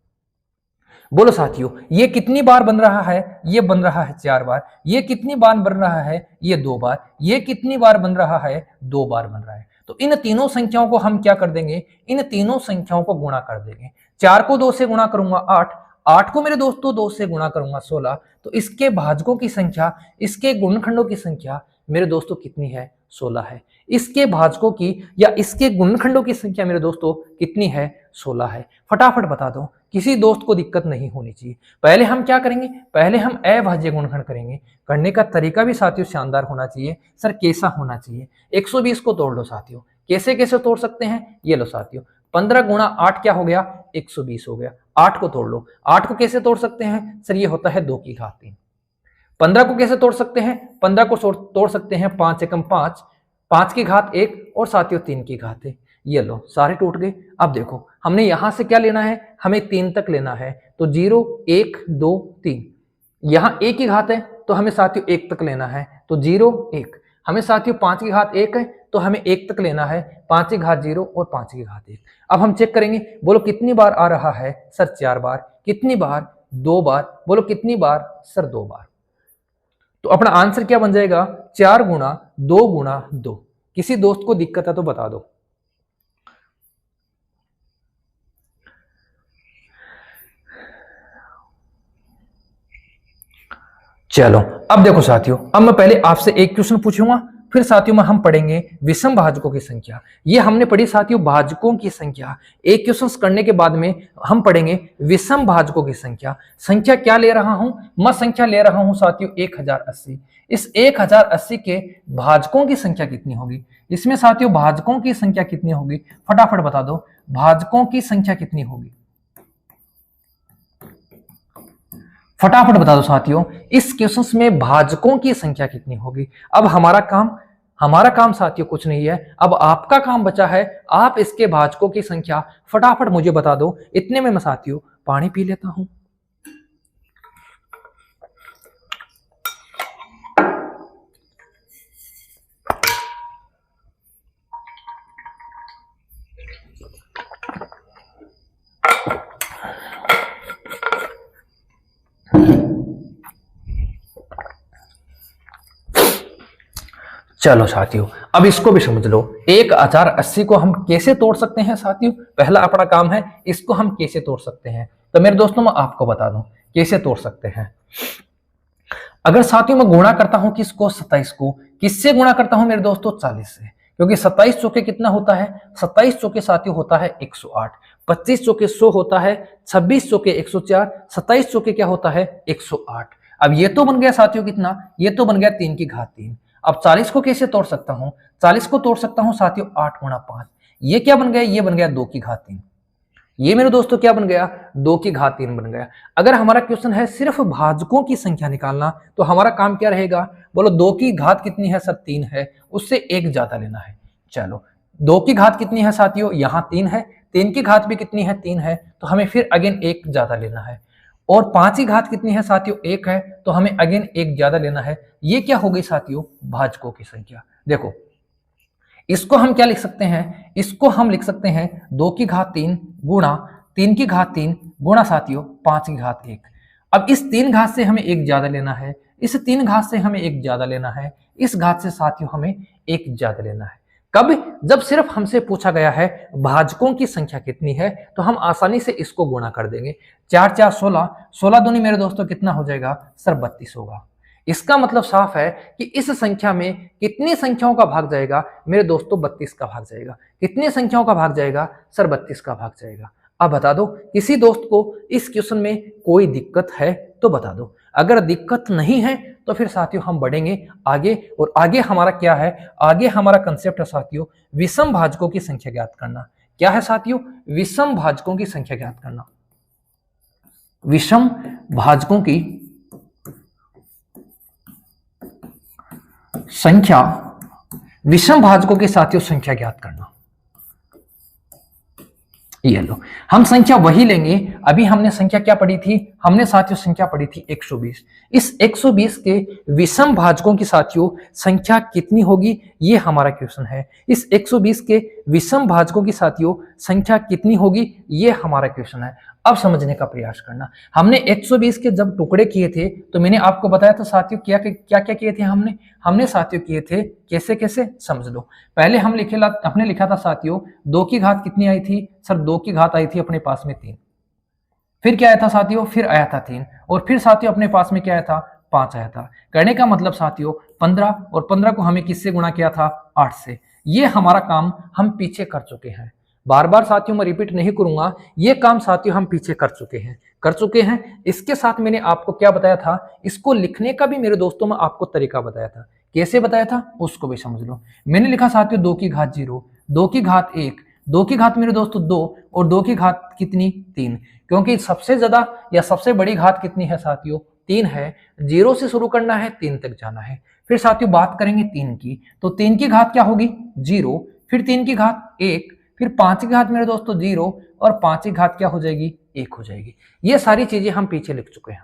बोलो साथियों, ये कितनी बार बन रहा है? ये बन रहा है 4 बार। ये कितनी बार बन रहा है? ये 2 बार। ये कितनी बार बन रहा है? 2 बार बन रहा है। तो इन तीनों संख्याओं को हम क्या कर देंगे? इन तीनों संख्याओं को गुणा कर देंगे। 4 को 2 से गुणा करूंगा 8, 8 को मेरे दोस्तों 2 से गुणा करूंगा 16। तो इसके भाजकों की संख्या, इसके गुणनखंडों की संख्या मेरे दोस्तों कितनी है? 16 है। इसके भाजकों की या इसके गुणनखंडों की संख्या मेरे दोस्तों कितनी है? 16 है। फटाफट बता दो, किसी दोस्त को दिक्कत नहीं होनी चाहिए। पहले हम क्या करेंगे? पहले हम अभाज्य गुणनखंड करेंगे। करने का तरीका भी साथियों शानदार होना चाहिए। सर कैसा होना चाहिए? 120 को तोड़ लो साथियों। कैसे कैसे तोड़ सकते हैं? ये लो साथियों, 15 गुणा 8 क्या हो गया? 120 हो गया। 8 को तोड़ लो। 8 को कैसे तोड़ सकते हैं? सर ये होता है 2 की घात 3। 15 को कैसे तोड़ सकते हैं? 15 को तोड़ सकते हैं 5 एकम 5, 5 की घात 1 और साथियों 3 की घात 1। ये लो सारे टूट गए। अब देखो हमने यहां से क्या लेना है? हमें 3 तक लेना है। तो 0 1 2 3, यहां 1 की घात है तो हमें साथियों 1 तक लेना है। तो 0 1, हमें साथियों 5 की घात 1 है तो हमें 1 तक लेना है। 5 की घात 0 और 5 की घात 1। अब हम चेक करेंगे। बोलो कितनी बार आ रहा है? सर 4 बार। कितनी बार? 2 बार। बोलो कितनी बार? सर 2 बार। तो अपना आंसर क्या बन जाएगा? 4 गुणा 2 गुणा 2। किसी दोस्त को दिक्कत है तो बता दो। चलो अब देखो साथियों, अब मैं पहले आपसे एक क्वेश्चन पूछूंगा, फिर साथियों में हम पढ़ेंगे विषम भाजकों की संख्या। ये हमने पढ़ी साथियों भाजकों की संख्या। एक क्वेश्चन करने के बाद में हम पढ़ेंगे विषम भाजकों की संख्या। संख्या क्या ले रहा हूं मैं? संख्या ले रहा हूं साथियों 1080। इस 1080 के भाजकों की संख्या कितनी होगी? इसमें साथियों भाजकों की संख्या कितनी होगी? फटाफट बता दो, भाजकों की संख्या कितनी होगी? फटाफट बता दो साथियों, इस क्वेश्चन में भाजकों की संख्या कितनी होगी? अब हमारा काम साथियों कुछ नहीं है। अब आपका काम बचा है, आप इसके भाजकों की संख्या फटाफट मुझे बता दो। इतने में मैं साथियों पानी पी लेता हूं। चलो साथियों, अब इसको भी समझ लो। 1080 को हम कैसे तोड़ सकते हैं साथियों? पहला अपना काम है, इसको हम कैसे तोड़ सकते हैं। तो मेरे दोस्तों मैं आपको बता दूं कैसे तोड़ सकते हैं। अगर साथियों मैं गुणा करता हूं किसको? 27 को। किससे गुणा करता हूं मेरे दोस्तों? 40 से। क्योंकि 27 चौके कितना होता है? 27 चौके साथियों होता है 108। 25 चौके 100 होता है। 26 चौके 104। 27 चौके क्या होता है? 108। अब ये तो बन गया साथियों कितना? ये तो बन गया 3 की घात 3। अब 40 को कैसे तोड़ सकता हूं? 40 को तोड़ सकता हूं साथियों 8 गुणा 5। ये क्या बन गया? ये बन गया 2 की घात 3। ये मेरे दोस्तों क्या बन गया? 2 की घात 3 बन गया। अगर हमारा क्वेश्चन है सिर्फ भाजकों की संख्या निकालना, तो हमारा काम क्या रहेगा? बोलो 2 की घात कितनी है? सर 3 है, उससे 1 ज्यादा लेना है। चलो 2 की घात कितनी है साथियों? यहां 3 है। 3 की घात भी कितनी है? 3 है, तो हमें फिर अगेन 1 ज्यादा लेना है। और 5 की घात कितनी है साथियों? 1 है, तो हमें अगेन 1 ज्यादा लेना है। ये क्या हो गई साथियों? भाजकों की संख्या। देखो इसको हम क्या लिख सकते हैं? इसको हम लिख सकते हैं 2 की घात 3 गुणा 3 की घात 3 गुणा साथियों 5 की घात 1। अब इस 3 घात से हमें 1 ज्यादा लेना है, इस 3 घात से हमें 1 ज्यादा लेना है, इस घात से साथियों हमें 1 ज्यादा लेना है। कब? जब सिर्फ हमसे पूछा गया है भाजकों की संख्या कितनी है, तो हम आसानी से इसको गुणा कर देंगे। 4 4 16, 16 दूनी मेरे दोस्तों कितना हो जाएगा? सर 32 होगा। इसका मतलब साफ है कि इस संख्या में कितनी संख्याओं का भाग जाएगा मेरे दोस्तों? 32 का भाग जाएगा। कितनी संख्याओं का भाग जाएगा? सर 32 का भाग जाएगा। अब बता दो, किसी दोस्त को इस क्वेश्चन में कोई दिक्कत है तो बता दो। अगर दिक्कत नहीं है तो फिर साथियों हम बढ़ेंगे आगे। और आगे हमारा क्या है? आगे हमारा कंसेप्ट है साथियों विषम भाजकों की संख्या ज्ञात करना। क्या है साथियों? विषम भाजकों की संख्या ज्ञात करना। विषम भाजकों की संख्या, विषम भाजकों के साथियों संख्या ज्ञात करना। ये लो, हम संख्या वही लेंगे अभी हमने संख्या क्या पढ़ी थी, हमने साथियों संख्या पढ़ी थी 120। इस 120 के विषम भाजकों की साथियों संख्या कितनी होगी, ये हमारा क्वेश्चन है। इस 120 के विषम भाजकों की साथियों संख्या कितनी होगी, ये हमारा क्वेश्चन है। अब समझने का प्रयास करना। हमने 120 के जब टुकड़े किए थे तो मैंने आपको बताया था साथियों क्या क्या किए थे हमने साथियों किए थे कैसे कैसे, समझ लो। पहले हमने लिखा था साथियों 2 की घात कितनी आई थी सर, 2 की घात आई थी अपने पास में 3। फिर क्या आया था साथियों, फिर आया था 3, और फिर साथियों अपने पास में क्या आया था, 5 आया था। कहने का मतलब साथियों 15, और 15 को हमें किससे गुणा किया था, 8 से। ये हमारा काम हम पीछे कर चुके हैं। बार बार साथियों मैं रिपीट नहीं करूंगा, ये काम साथियों हम पीछे कर चुके हैं। इसके साथ मैंने आपको क्या बताया था, इसको लिखने का भी मेरे दोस्तों में आपको तरीका बताया था। कैसे बताया था उसको भी समझ लो। मैंने लिखा साथियों 2 की घात 0, 2 की घात 1, 2 की घात मेरे दोस्तों 2, और 2 की घात कितनी, 3, क्योंकि सबसे ज्यादा या सबसे बड़ी घात कितनी है साथियों, 3 है। 0 से शुरू करना है, 3 तक जाना है। फिर साथियों बात करेंगे 3 की, तो 3 की घात क्या होगी, 0, फिर 3 की घात 1, फिर 5 की घात मेरे दोस्तों 0, और 5 की घात क्या हो जाएगी, 1 हो जाएगी। ये सारी चीजें हम पीछे लिख चुके हैं।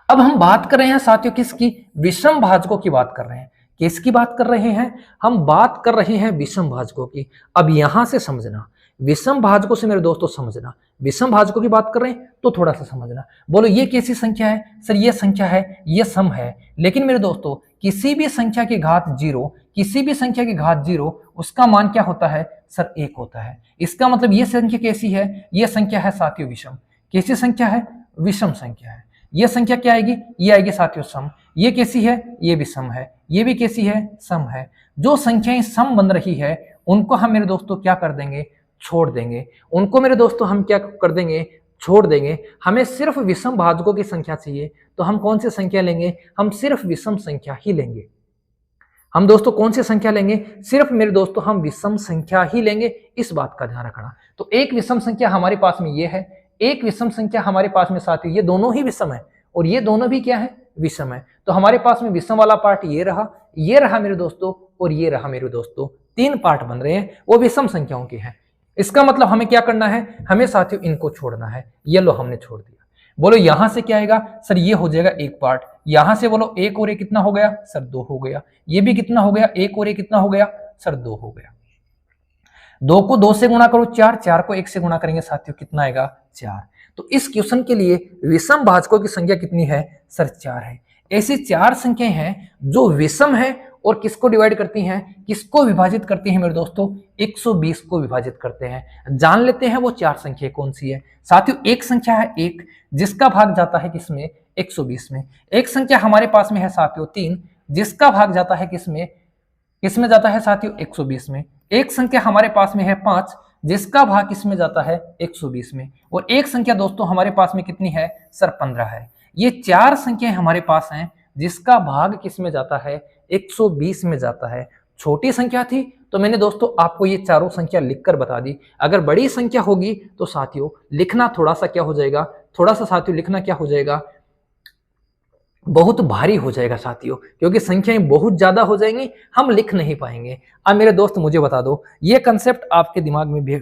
अब हम बात कर रहे हैं साथियों किसकी, विषम भाजकों की बात कर रहे हैं। किसकी बात कर रहे हैं, हम बात कर रहे हैं विषम भाजकों की। अब यहां से समझना, विषम भाजकों से मेरे दोस्तों समझना, विषम भाजकों की बात कर रहे हैं तो थोड़ा सा समझना। बोलो ये कैसी संख्या है सर, ये संख्या है, ये सम है। लेकिन मेरे दोस्तों किसी भी संख्या की घात 0, किसी भी संख्या की घात 0, उसका मान क्या होता है सर, 1 होता है। इसका मतलब ये संख्या कैसी है, ये संख्या है साथियों विषम। कैसी संख्या है, विषम संख्या है। ये संख्या क्या आएगी, ये आएगी साथियों सम। ये कैसी है, ये भी सम है। ये भी कैसी है, सम है। जो संख्याएं सम बन रही है उनको हम मेरे दोस्तों क्या कर देंगे, छोड़ देंगे। उनको मेरे दोस्तों हम क्या कर देंगे, छोड़ देंगे। हमें सिर्फ विषम भाजकों की संख्या चाहिए, तो हम कौन सी संख्या लेंगे, हम सिर्फ विषम संख्या ही लेंगे। हम दोस्तों कौन सी संख्या लेंगे, सिर्फ मेरे दोस्तों हम विषम संख्या ही लेंगे। इस बात का ध्यान रखना। तो एक विषम संख्या हमारे पास में ये है, एक विषम संख्या हमारे पास में साथियों ये दोनों ही विषम है, और ये दोनों भी क्या है, विषम है। तो हमारे पास में विषम वाला पार्ट ये रहा मेरे दोस्तों, और ये रहा मेरे दोस्तों। 3 पार्ट बन रहे हैं, वो विषम संख्याओं के हैं। इसका मतलब हमें क्या करना है, हमें साथियों इनको छोड़ना है। ये लो हमने छोड़ दिया। बोलो यहां से क्या आएगा सर, ये हो जाएगा एक पार्ट। यहां से बोलो 1 और 1 कितना हो गया सर, 2 हो गया। ये भी कितना हो गया, 1 और 1 कितना हो गया सर, 2 हो गया। 2 को 2 से गुणा करो 4, 4 को 1 से गुणा करेंगे साथियों कितना आएगा, 4। तो इस क्वेश्चन के लिए विषम भाजकों की संख्या कितनी है सर, 4 है। ऐसी 4 संख्याएं हैं जो विषम है और किसको डिवाइड करती हैं, किसको विभाजित करती हैं मेरे दोस्तों, 120 को विभाजित करते हैं। जान लेते हैं वो 4 संख्या कौन सी है साथियों। एक संख्या है 1, जिसका भाग जाता है किसमें, 120 में। एक संख्या हमारे पास में है साथियों 3, जिसका भाग जाता है किसमें जाता है साथियों, 120 में। एक संख्या हमारे पास में है 5, जिसका भाग किसमें जाता है, 120 में। और एक संख्या दोस्तों हमारे पास में कितनी है सर, 15 है। ये 4 संख्याएं हमारे पास हैं जिसका भाग किसमें जाता है, 120 में जाता है। छोटी संख्या थी तो मैंने दोस्तों आपको ये चारों संख्या लिखकर बता दी। अगर बड़ी संख्या होगी तो साथियों लिखना थोड़ा सा क्या हो जाएगा, थोड़ा सा साथियों लिखना क्या हो जाएगा, बहुत भारी हो जाएगा साथियों, क्योंकि संख्याएं बहुत ज्यादा हो जाएंगी, हम लिख नहीं पाएंगे। अब मेरे दोस्त मुझे बता दो, ये कंसेप्ट आपके दिमाग में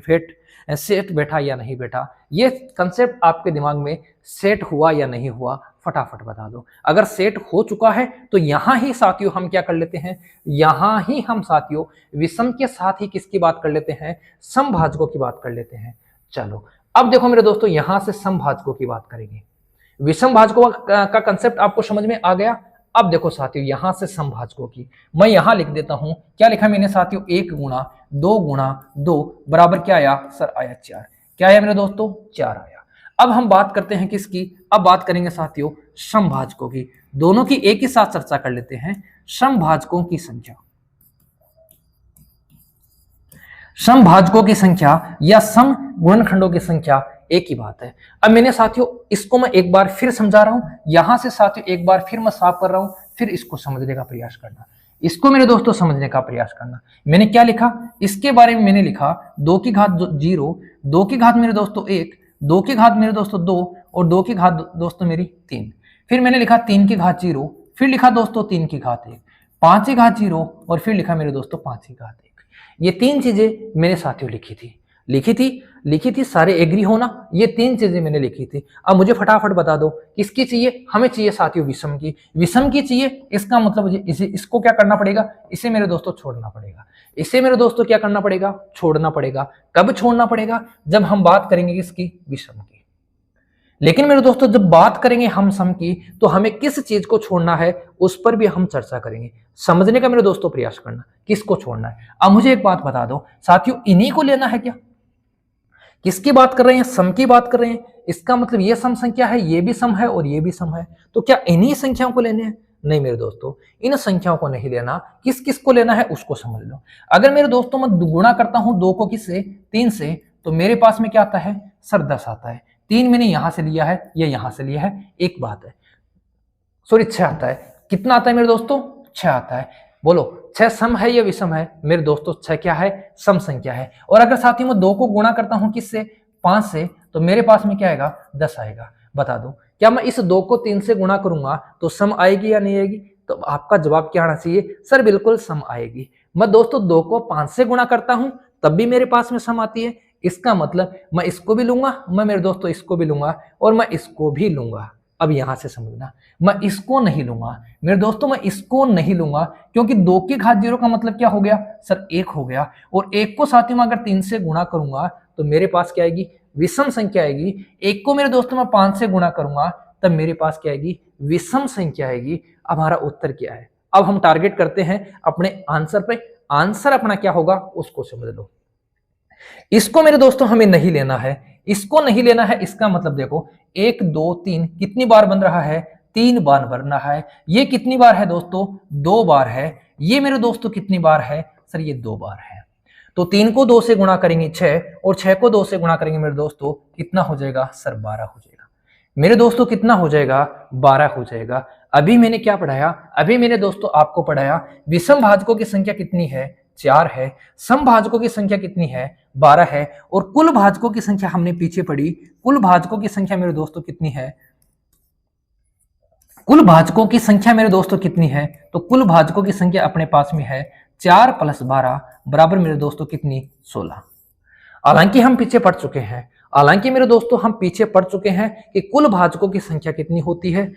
सेट बैठा या नहीं बैठा, ये कंसेप्ट आपके दिमाग में सेट हुआ या नहीं हुआ, फटाफट बता दो। अगर सेट हो चुका है तो यहां ही साथियों हम क्या कर लेते हैं, यहां ही हम साथियों विषम के साथ ही किसकी बात कर लेते हैं, समभाजकों की बात कर लेते हैं। चलो अब देखो मेरे दोस्तों, यहां से समभाजकों की बात करेंगे। विषम भाजकों का कंसेप्ट आपको समझ में आ गया। अब देखो साथियों यहां से समभाजकों की मैं यहां लिख देता हूं, क्या लिखा मैंने साथियों, 1 गुणा 2 बराबर क्या आया सर, आया 4। क्या आया मेरे दोस्तों, 4 आया। अब हम बात करते हैं किसकी, अब बात करेंगे साथियों समभाजकों की। दोनों की एक ही साथ चर्चा कर लेते हैं। समभाजकों की संख्या, समभाजकों की संख्या या सम गुणनखंडों की संख्या एक ही बात है। अब मैंने साथियों इसको मैं एक बार फिर समझा रहा हूं, यहां से साथियों एक बार फिर मैं साफ कर रहा हूं, फिर इसको समझने का प्रयास करना। इसको मेरे दोस्तों समझने का प्रयास करना। मैंने क्या लिखा, इसके बारे में मैंने लिखा 2 की घात 0, 2 की घात मेरे दोस्तों 1, 2 की घात मेरे दोस्तों 2, और 2 की घात दोस्तों मेरी 3। फिर मैंने लिखा 3 की घात 0, फिर लिखा दोस्तों 3 की घात 1, 5 की घात 0, और फिर लिखा मेरे दोस्तों 5 की घात 1। ये 3 चीजें मैंने साथियों लिखी थी। लिखी थी, सारे एग्री होना, ये 3 चीजें मैंने लिखी थी। अब मुझे फटाफट बता दो किसकी चाहिए, हमें चाहिए साथियों विषम की, विषम की चाहिए। इसका मतलब मुझे इसको क्या करना पड़ेगा, इसे मेरे दोस्तों छोड़ना पड़ेगा, इसे मेरे दोस्तों क्या करना पड़ेगा, छोड़ना पड़ेगा। कब छोड़ना पड़ेगा, जब हम बात करेंगे किसकी, विषम की। लेकिन मेरे दोस्तों जब बात करेंगे हम सम की, तो हमें किस चीज को छोड़ना है उस पर भी हम चर्चा करेंगे। समझने का मेरे दोस्तों प्रयास करना, किसको छोड़ना है। अब मुझे एक बात बता दो साथियों, इन्हीं को लेना है क्या, किसकी बात कर रहे हैं, सम की बात कर रहे हैं। इसका मतलब ये सम संख्या है, ये भी सम है और ये भी सम है, तो क्या इन्हीं संख्याओं को लेने हैं। नहीं मेरे दोस्तों, इन संख्याओं को नहीं लेना, किस किस को लेना है उसको समझ लो। अगर मेरे दोस्तों मैं गुणा करता हूं 2 को किससे, 3 से, तो मेरे पास में क्या आता है सर 10 आता है। 3 मैंने यहां से लिया है, ये यहां से लिया है, एक बात है, सॉरी 6 आता है। कितना आता है मेरे दोस्तों, 6 आता है। बोलो 6 सम है या विषम है, मेरे दोस्तों 6 क्या है, सम संख्या है। और अगर साथ ही मैं 2 को गुणा करता हूं किससे, 5 से, तो मेरे पास में क्या आएगा, 10 आएगा। बता दो क्या मैं इस 2 को 3 से गुणा करूंगा तो सम आएगी या नहीं आएगी। तो आपका जवाब क्या आना चाहिए, सर बिल्कुल सम आएगी। मैं दोस्तों 2 को 5 से गुणा करता हूं तब भी मेरे पास में सम आती है। इसका मतलब मैं इसको भी लूंगा, मैं मेरे दोस्तों इसको भी लूंगा और मैं इसको भी लूंगा। अब यहां से समझना, मैं इसको नहीं लूंगा मेरे दोस्तों, मैं इसको नहीं लूंगा, क्योंकि 2 की घात 0 का मतलब क्या हो गया सर, 1 हो गया। और 1 को साथियों में अगर 3 से गुणा करूंगा तो मेरे पास क्या आएगी, विषम संख्या आएगी। 1 को मेरे दोस्तों मैं 5 से गुणा करूंगा तब मेरे पास क्या आएगी, विषम संख्या आएगी। अब हमारा उत्तर क्या है, अब हम टारगेट करते हैं अपने आंसर पे। आंसर अपना क्या होगा उसको समझ लो। इसको मेरे दोस्तों हमें नहीं लेना है, इसको नहीं लेना है। इसका मतलब देखो 1 2 3 कितनी बार बन रहा है, 3 बार बन रहा है। ये कितनी बार है दोस्तों, 2 बार है। ये मेरे दोस्तों कितनी बार है सर, ये 2 बार है। तो 3 को 2 से गुणा करेंगे 6 और 6 को 2 से गुणा करेंगे मेरे दोस्तों कितना हो जाएगा सर, 12 हो जाएगा। मेरे दोस्तों कितना हो जाएगा, 12 हो जाएगा। अभी मैंने क्या पढ़ाया, अभी मैंने दोस्तों आपको पढ़ाया विषम भाजकों की संख्या कितनी है, 4 है। सम भाजकों की संख्या कितनी है, 12 है। और कुल भाजकों की संख्या हमने पीछे पढ़ी, कुल भाजकों की संख्या मेरे दोस्तों कितनी है, कुल भाजकों की संख्या मेरे दोस्तों कितनी है, तो कुल भाजकों की संख्या अपने पास में है 4 + 12 बराबर मेरे दोस्तों कितनी, 16। हालांकि हम पीछे पढ़ चुके हैं, हालांकि मेरे दोस्तों हम पीछे पढ़ चुके हैं कि कुल भाजकों की संख्या कितनी होती है,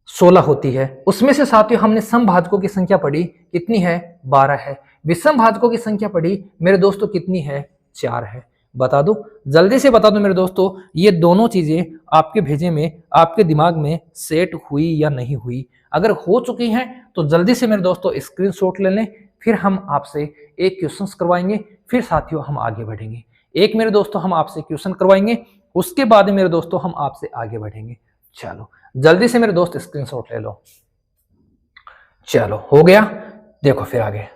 16 होती है। उसमें से साथियों हमने सम भाजकों की संख्या पढ़ी कितनी है, 12 है। विषम भाजकों की संख्या पढ़ी मेरे दोस्तों कितनी है, 4 है। बता दो, जल्दी से बता दो मेरे दोस्तों, ये दोनों चीजें आपके भेजे में, आपके दिमाग में सेट हुई या नहीं हुई। अगर हो चुकी हैं तो जल्दी से मेरे दोस्तों स्क्रीनशॉट ले लें, फिर हम आपसे एक क्वेश्चन करवाएंगे, फिर साथियों हम आगे बढ़ेंगे। एक मेरे दोस्तों हम आपसे क्वेश्चन करवाएंगे, उसके बाद मेरे दोस्तों हम आपसे आगे बढ़ेंगे। चलो जल्दी से मेरे दोस्त स्क्रीनशॉट ले लो। चलो हो गया, देखो फिर आगे,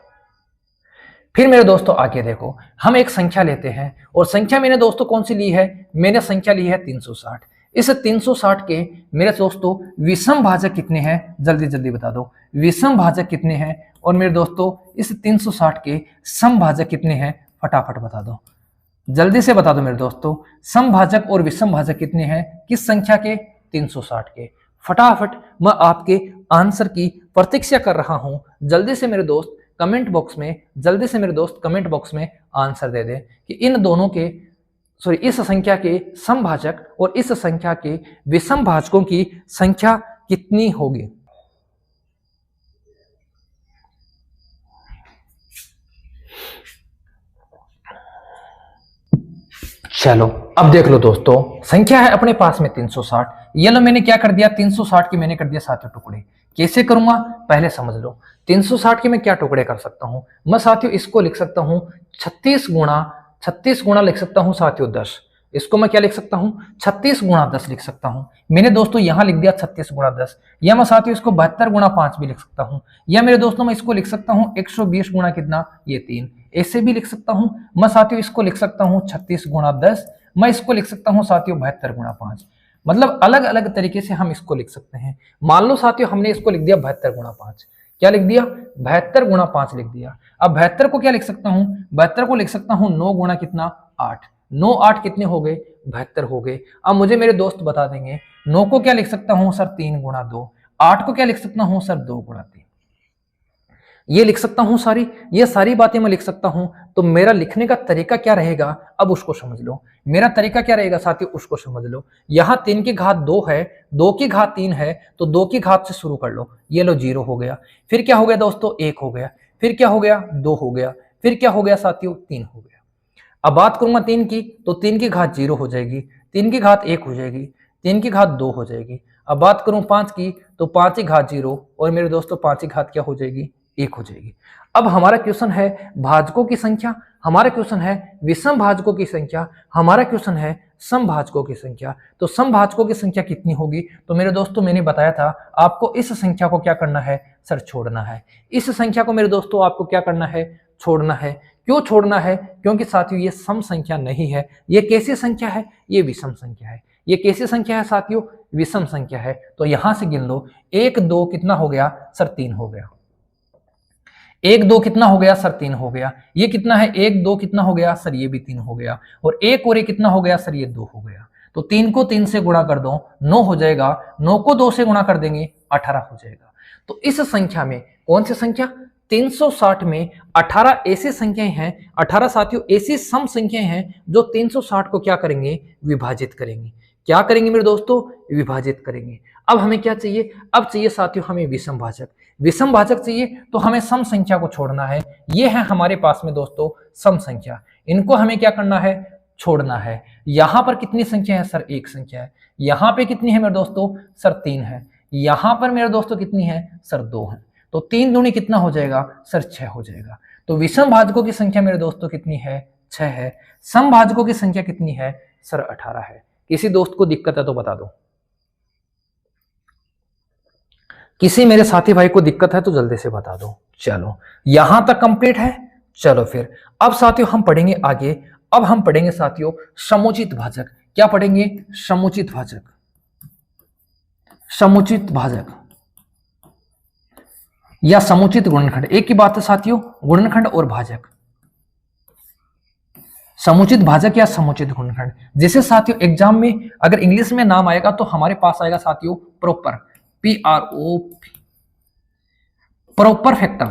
फिर मेरे दोस्तों आगे देखो, हम एक संख्या लेते हैं और संख्या मैंने दोस्तों कौन सी ली है, मैंने संख्या ली है 360। इस 360 के मेरे दोस्तों विषम भाजक कितने हैं, जल्दी जल्दी बता दो, विषम भाजक कितने हैं। और मेरे दोस्तों इस 360 के सम भाजक कितने हैं, फटाफट बता दो, जल्दी से बता दो मेरे दोस्तों, सम भाजक और विषम भाजक कितने हैं, किस संख्या के, 360 के। फटाफट मैं आपके आंसर की प्रतीक्षा कर रहा हूं, जल्दी से मेरे दोस्त कमेंट बॉक्स में, जल्दी से मेरे दोस्त कमेंट बॉक्स में आंसर दे दें कि इन दोनों के, सॉरी इस संख्या के समभाजक और इस संख्या के विषम भाजकों की संख्या कितनी होगी। चलो अब देख लो दोस्तों, संख्या है अपने पास में 360। ये लो मैंने क्या कर दिया, 360 के मैंने कर दिया 7 टुकड़े। कैसे करूंगा पहले समझ लो, 360 के मैं क्या टुकड़े कर सकता हूं, मैं साथियों इसको लिख सकता हूं 36 गुणा लिख सकता हूं साथियों 10। इसको मैं क्या लिख सकता हूं, 36 गुणा 10 लिख सकता हूं। मैंने दोस्तों यहां लिख दिया 36 गुणा 10, या मैं साथियों इसको 72 गुणा 5 भी लिख सकता हूं, या मेरे दोस्तों मैं इसको लिख सकता हूं 120 गुणा कितना, ये 3। ऐसे भी लिख सकता हूं मैं साथियों, इसको लिख सकता हूं 36 गुणा 10, मैं इसको लिख सकता हूं साथियों 72 गुणा 5। मतलब अलग अलग तरीके से हम इसको लिख सकते हैं। मान लो साथियों हमने इसको लिख दिया 72 गुणा 5, क्या लिख दिया, 72 गुणा 5 लिख दिया। अब 72 को क्या लिख सकता हूं, 72 को लिख सकता हूं 9 गुणा कितना, 8। 9 8 कितने हो गए, 72 हो गए। अब मुझे मेरे दोस्त बता देंगे 9 को क्या लिख सकता हूं सर, 3 गुणा 2। 8 को क्या लिख सकता हूं सर, 2 गुणा 3। ये लिख सकता हूं सारी, ये सारी बातें मैं लिख सकता हूं। तो मेरा लिखने का तरीका क्या रहेगा, अब उसको समझ लो। मेरा तरीका क्या रहेगा साथियों, उसको समझ लो। यहां 3 की घात 2 है, 2 की घात 3 है, तो 2 की घात से शुरू कर लो। ये लो 0 हो गया। फिर क्या हो गया दोस्तों, 1 हो गया। फिर क्या हो गया, 2 हो गया। फिर क्या हो गया साथियों, 3 हो गया। अब बात करूंगा 3 की, तो 3 की घात 0 हो जाएगी, 3 की घात 1 हो जाएगी, 3 की घात 2 हो जाएगी। अब बात करूं 5 की, तो 5 की घात 0 और मेरे दोस्तों 5 की घात क्या हो जाएगी, 1 हो जाएगी। अब हमारा क्वेश्चन है भाजकों की संख्या, हमारा क्वेश्चन है विषम भाजकों की संख्या, हमारा क्वेश्चन है समभाजकों की संख्या। तो समभाजकों की संख्या कितनी होगी, तो मेरे दोस्तों मैंने बताया था आपको इस संख्या को क्या करना है सर, छोड़ना है। इस संख्या को मेरे दोस्तों आपको क्या करना है, छोड़ना है। क्यों छोड़ना है, क्योंकि साथियों ये सम संख्या नहीं है। ये कैसी संख्या है, ये विषम संख्या है। ये कैसी संख्या है साथियों, विषम संख्या है। तो यहां से गिन लो, 1 2 कितना हो गया सर, 3 हो गया। 1 2 कितना हो गया सर, 3 हो गया। ये कितना है, 1 2 कितना हो गया सर, ये भी 3 हो गया। और 1 और 1 कितना हो गया सर, ये 2 हो गया। तो 3 को 3 से गुणा कर दो, 9 हो जाएगा। 9 को 2 से गुणा कर देंगे, 18 हो जाएगा। तो इस संख्या में कौन सी संख्या, 360 में 18 ऐसी संख्याएं हैं, 18 साथियों ऐसी सम संख्याएं हैं जो 360 को क्या करेंगे, विभाजित करेंगे। क्या करेंगे मेरे दोस्तों, विभाजित करेंगे। अब हमें क्या चाहिए, अब चाहिए साथियों हमें विषम भाजक। विषम भाजक चाहिए तो हमें सम संख्या को छोड़ना है। ये है हमारे पास में दोस्तों सम संख्या, इनको हमें क्या करना है, छोड़ना है। यहां पर कितनी संख्या है सर, 1 संख्या है। यहां पे कितनी है मेरे दोस्तों सर, 3 है। यहां पर मेरे दोस्तों कितनी है सर, 2 है। तो 3 दूनी कितना हो जाएगा सर, 6 हो जाएगा। तो विषम भाजकों की संख्या मेरे दोस्तों कितनी है, 6 है। सम भाजकों की संख्या कितनी है सर, 18 है। किसी दोस्त को दिक्कत है तो बता दो, किसी मेरे साथी भाई को दिक्कत है तो जल्दी से बता दो। चलो यहां तक कंप्लीट है। चलो फिर अब साथियों हम पढ़ेंगे आगे। अब हम पढ़ेंगे साथियों समुचित भाजक। क्या पढ़ेंगे, समुचित भाजक। समुचित भाजक या समुचित गुणनखंड, एक ही बात है साथियों, गुणनखंड और भाजक। समुचित भाजक या समुचित गुणनखंड, जैसे साथियों एग्जाम में अगर इंग्लिश में नाम आएगा तो हमारे पास आएगा साथियों प्रॉपर, PRO, प्रॉपर फैक्टर।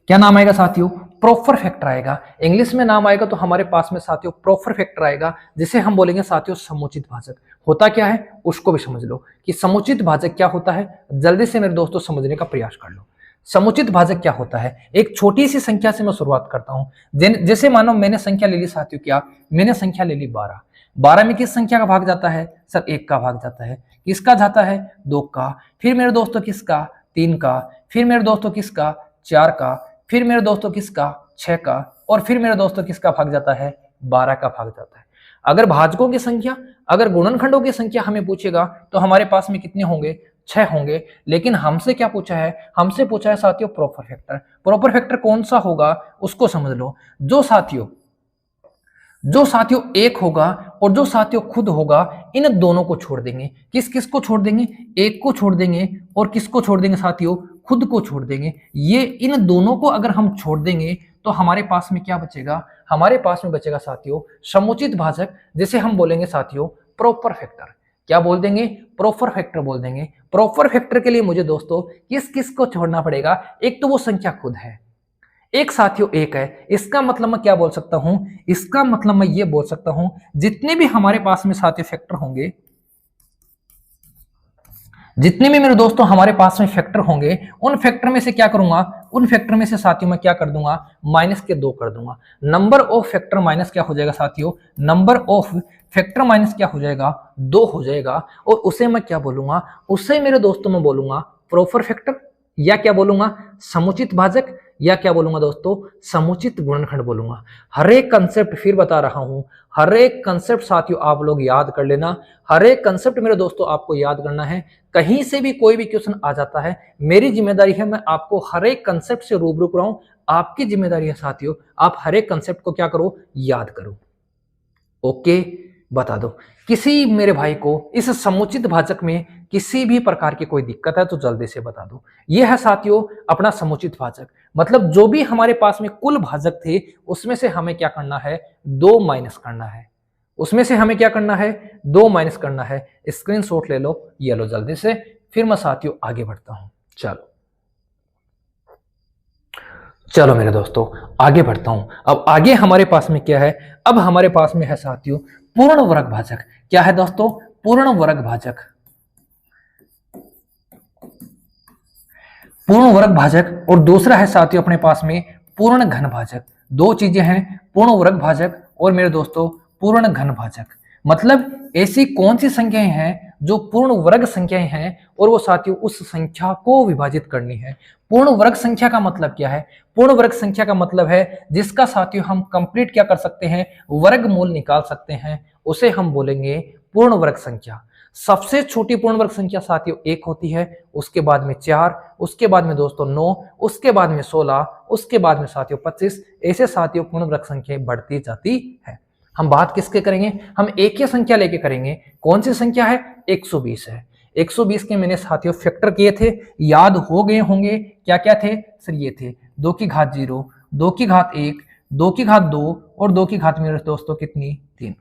क्या नाम आएगा साथियों, प्रॉपर फैक्टर आएगा। इंग्लिश में नाम आएगा तो हमारे पास में साथियों प्रॉपर फैक्टर आएगा, जिसे हम बोलेंगे साथियों समुचित भाजक। होता क्या है उसको भी समझ लो कि समुचित भाजक क्या होता है, जल्दी से मेरे दोस्तों समझने का प्रयास कर लो। समुचित भाजक क्या होता है, एक छोटी सी संख्या से मैं शुरुआत करता हूं। जैसे मानो मैंने संख्या ले ली साथियों, क्या मैंने संख्या ले ली 12। 12 में किस संख्या का भाग जाता है सर, 1 का भाग जाता है। किसका जाता है, 2 का। फिर मेरे दोस्तों किसका, 3 का। फिर मेरे दोस्तों किसका, 4 का। फिर मेरे दोस्तों किसका, 6 का। और फिर मेरे दोस्तों किसका भाग जाता है, 12 का भाग जाता है। अगर भाजकों की संख्या, अगर गुणनखंडों की संख्या हमें पूछेगा तो हमारे पास में कितने होंगे, 6 होंगे। लेकिन हमसे क्या पूछा है, हमसे पूछा है साथियों प्रॉपर फैक्टर। प्रॉपर फैक्टर कौन सा होगा उसको समझ लो। जो साथियों 1 होगा और जो साथियों खुद होगा, इन दोनों को छोड़ देंगे। किस किस को छोड़ देंगे, 1 को छोड़ देंगे और किसको छोड़ देंगे साथियों, खुद को छोड़ देंगे। ये इन दोनों को अगर हम छोड़ देंगे तो हमारे पास में क्या बचेगा, हमारे पास में बचेगा साथियों समुचित भाजक, जिसे हम बोलेंगे साथियों प्रॉपर फैक्टर। क्या बोल देंगे, प्रॉपर फैक्टर बोल देंगे। प्रॉपर फैक्टर के लिए मुझे दोस्तों किस किस को छोड़ना पड़ेगा, एक तो वो संख्या खुद है, एक साथियों 1 है। इसका मतलब मैं क्या बोल सकता हूं, इसका मतलब मैं ये बोल सकता हूं जितने भी हमारे पास में साथियों फैक्टर होंगे, जितने भी मेरे दोस्तों हमारे पास में फैक्टर होंगे, उन फैक्टर में से क्या करूंगा, उन फैक्टर में से साथियों मैं क्या कर दूंगा, माइनस के 2 कर दूंगा। नंबर ऑफ फैक्टर माइनस क्या हो जाएगा साथियों, नंबर ऑफ फैक्टर माइनस क्या हो जाएगा, 2 हो जाएगा। और उसे मैं क्या बोलूंगा, उसे मेरे दोस्तों मैं बोलूंगा प्रॉपर फैक्टर, या क्या बोलूंगा समुचित भाजक, या क्या बोलूंगा दोस्तों समुचित गुणनखंड बोलूंगा। हर एक कंसेप्ट फिर बता रहा हूं, हर एक कंसेप्ट साथियों आप लोग याद कर लेना। हर एक कंसेप्ट मेरे दोस्तों आपको याद करना है। कहीं से भी कोई भी क्वेश्चन आ जाता है, मेरी जिम्मेदारी है मैं आपको हर एक कंसेप्ट से रूबरू कराऊं। आपकी जिम्मेदारी है साथियों आप हर एक कंसेप्ट को क्या करो, याद करो। ओके, बता दो किसी मेरे भाई को इस समुचित भाजक में किसी भी प्रकार की कोई दिक्कत है तो जल्दी से बता दो। यह है साथियों अपना समुचित भाजक, मतलब जो भी हमारे पास में कुल भाजक थे उसमें से हमें क्या करना है, 2 माइनस करना है। उसमें से हमें क्या करना है, 2 माइनस करना है। स्क्रीनशॉट ले लो, ये लो जल्दी से, फिर मैं साथियों आगे बढ़ता हूं। चलो चलो मेरे दोस्तों आगे बढ़ता हूं। अब आगे हमारे पास में क्या है, अब हमारे पास में है साथियों पूर्ण वर्ग भाजक। क्या है दोस्तों? पूर्ण वर्ग भाजक। पूर्ण वर्ग भाजक और दूसरा है साथियों अपने पास में पूर्ण घन भाजक। दो चीजें हैं, पूर्ण वर्ग भाजक और मेरे दोस्तों पूर्ण घन भाजक। मतलब ऐसी कौन सी संख्याएं हैं जो पूर्ण वर्ग संख्याएं हैं और वो साथियों उस संख्या को विभाजित करनी है। पूर्ण वर्ग संख्या का मतलब क्या है? पूर्ण वर्ग संख्या का मतलब है जिसका साथियों हम कंप्लीट क्या कर सकते हैं, वर्गमूल निकाल सकते हैं, उसे हम बोलेंगे पूर्ण वर्ग संख्या। सबसे छोटी पूर्ण वर्ग संख्या साथियों 1 होती है, उसके बाद में 4, उसके बाद में दोस्तों 9, उसके बाद में 16, उसके बाद में साथियों 25। ऐसे साथियों पूर्ण वर्ग संख्याएं बढ़ती जाती है। हम बात किसके करेंगे? हम एक ही संख्या लेके करेंगे। कौन सी संख्या है? 120 है। 120 के मैंने साथियों फैक्टर किए थे, याद हो गए होंगे। क्या क्या थे सर? ये थे 2 की घात 0, 2 की घात 1, 2 की घात 2 और 2 की घात मेरे दोस्तों कितनी? 3।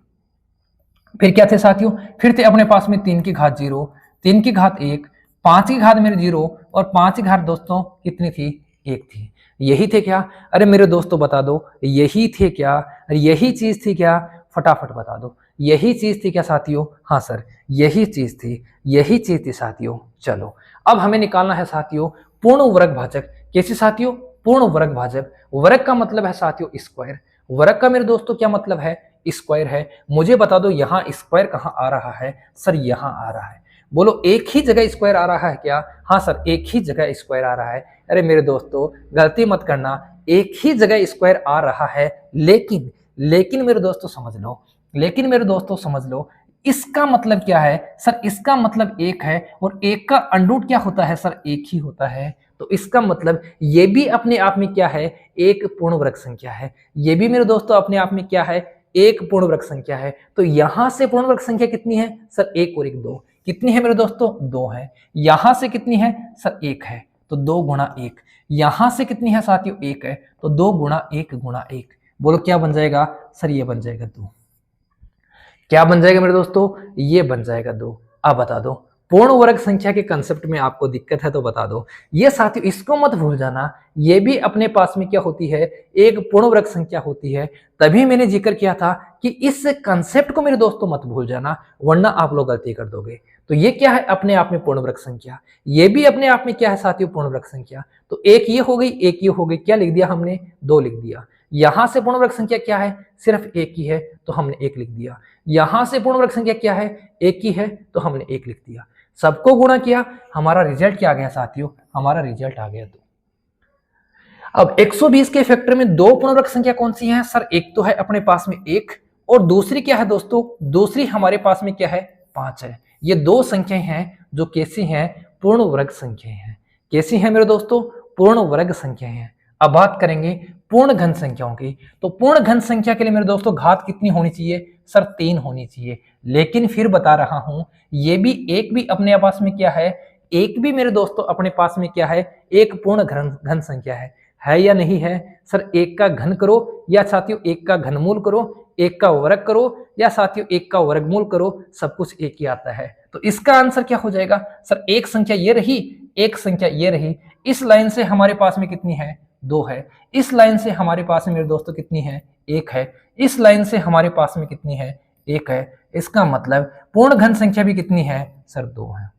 फिर क्या थे साथियों? फिर थे अपने पास में 3 की घात 0, 3 की घात 1, 5 की घात मेरे 0 और 5 की घात दोस्तों कितनी थी? 1 थी। यही थे क्या? अरे मेरे दोस्तों बता दो, यही थे क्या? अरे यही चीज थी क्या? फटाफट बता दो, यही चीज थी क्या साथियों? हाँ सर यही चीज थी, यही चीज थी साथियों। चलो अब हमें निकालना है साथियों पूर्ण वर्ग भाजक। कैसे साथियों? पूर्ण वर्ग भाजक। वर्ग का मतलब है साथियों स्क्वायर। वर्ग का मेरे दोस्तों क्या मतलब है? स्क्वायर है। मुझे बता दो यहाँ स्क्वायर कहाँ आ रहा है? सर यहाँ आ रहा है। बोलो एक ही जगह स्क्वायर आ रहा है क्या? हाँ सर एक ही जगह स्क्वायर आ रहा है। अरे मेरे दोस्तों गलती मत करना, एक ही जगह स्क्वायर आ रहा है, लेकिन मेरे दोस्तों समझ लो, लेकिन मेरे दोस्तों समझ लो, इसका मतलब क्या है? सर इसका मतलब एक है और एक का अंडरूट क्या होता है? सर एक ही होता है। तो इसका मतलब ये भी अपने आप में क्या है? एक पूर्ण वर्ग संख्या है। ये भी मेरे दोस्तों अपने आप में क्या है? एक पूर्ण वर्ग संख्या है। तो यहां से पूर्ण वर्ग संख्या कितनी है? सर 1 और 1 2। कितनी है मेरे दोस्तों? 2 है। यहां से कितनी है? सर 1 है, तो 2 गुणा 1। यहां से कितनी है साथियों? 1 है, तो 2 गुणा 1 गुणा 1। बोलो क्या बन जाएगा? सर ये बन जाएगा 2। क्या बन जाएगा मेरे दोस्तों? ये बन जाएगा 2। अब बता दो पूर्ण वर्ग संख्या के कंसेप्ट में आपको दिक्कत है तो बता दो। ये साथियों इसको मत भूल जाना, ये भी अपने पास में क्या होती है? एक पूर्ण वर्ग संख्या होती है। तभी मैंने जिक्र किया था कि इस कंसेप्ट को मेरे दोस्तों मत भूल जाना, वरना आप लोग गलती कर दोगे। तो ये क्या है? अपने आप में पूर्ण वर्ग संख्या। ये भी अपने आप में क्या है साथियों? पूर्ण वर्ग संख्या। तो एक ये हो गई, एक ये हो गई। क्या लिख दिया हमने? 2 लिख दिया। यहां से पूर्ण वर्ग संख्या क्या है? सिर्फ एक ही है, तो हमने 1 लिख दिया। यहां से पूर्ण वर्ग संख्या क्या है? एक ही है, तो हमने 1 लिख दिया। सबको गुणा किया, हमारा रिजल्ट क्या आ गया साथियों? हमारा रिजल्ट आ गया 2। अब 120 के फैक्टर में दो पूर्ण वर्ग संख्या कौन सी है? सर एक तो है अपने पास में 1 और दूसरी क्या है दोस्तों? दूसरी हमारे पास में क्या है? 5 है। ये दो संख्याएं हैं जो कैसी हैं? पूर्ण वर्ग संख्याएं हैं। कैसी हैं मेरे दोस्तों? पूर्ण वर्ग संख्याएं हैं। अब बात करेंगे पूर्ण घन संख्याओं की। तो पूर्ण घन संख्या के लिए मेरे दोस्तों घात कितनी होनी चाहिए? सर 3 होनी चाहिए। लेकिन फिर बता रहा हूं ये भी एक भी अपने पास में क्या है? एक भी मेरे दोस्तों अपने पास में क्या है? एक पूर्ण घन संख्या है या नहीं है? सर एक का घन करो या साथियों एक का घनमूल करो, एक का वर्ग करो या साथियों एक का वर्गमूल करो, सब कुछ एक ही आता है। तो इसका आंसर क्या हो जाएगा? सर एक संख्या ये रही, एक संख्या ये रही। इस लाइन से हमारे पास में कितनी है? 2 है। इस लाइन से हमारे पास में मेरे दोस्तों कितनी है? 1 है। इस लाइन से हमारे पास में कितनी है? 1 है। इसका मतलब पूर्ण घन संख्या भी कितनी है? सर 2 है।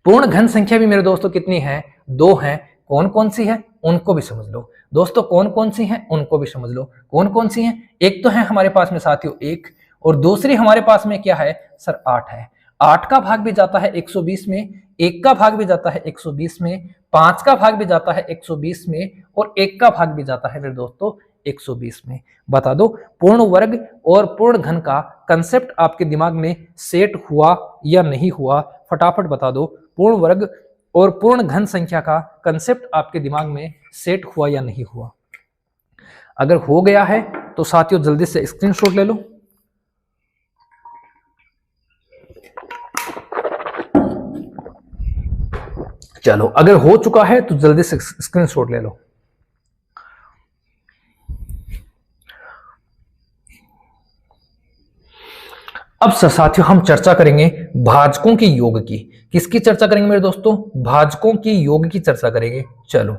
पूर्ण घन संख्या भी मेरे दोस्तों कितनी है? 2 है। कौन कौन सी है उनको भी समझ लो दोस्तों, कौन कौन सी है उनको भी समझ लो। कौन कौन सी है? एक तो है हमारे पास में साथियों 1 और दूसरी हमारे पास में क्या है? सर 8 है। 8 का भाग भी जाता है 120 में, 1 का भाग भी जाता है 120 में, 5 का भाग भी जाता है 120 में और 1 का भाग भी जाता है मेरे दोस्तों 120 में। बता दो पूर्ण वर्ग और पूर्ण घन का कंसेप्ट आपके दिमाग में सेट हुआ या नहीं हुआ? फटाफट बता दो पूर्ण वर्ग और पूर्ण घन संख्या का कंसेप्ट आपके दिमाग में सेट हुआ या नहीं हुआ? अगर हो गया है तो साथियों जल्दी से स्क्रीनशॉट ले लो। चलो अगर हो चुका है तो जल्दी से स्क्रीनशॉट ले लो। अब साथियों हम चर्चा करेंगे भाजकों के योग की। किसकी चर्चा करेंगे मेरे दोस्तों? भाजकों की योग की चर्चा करेंगे। चलो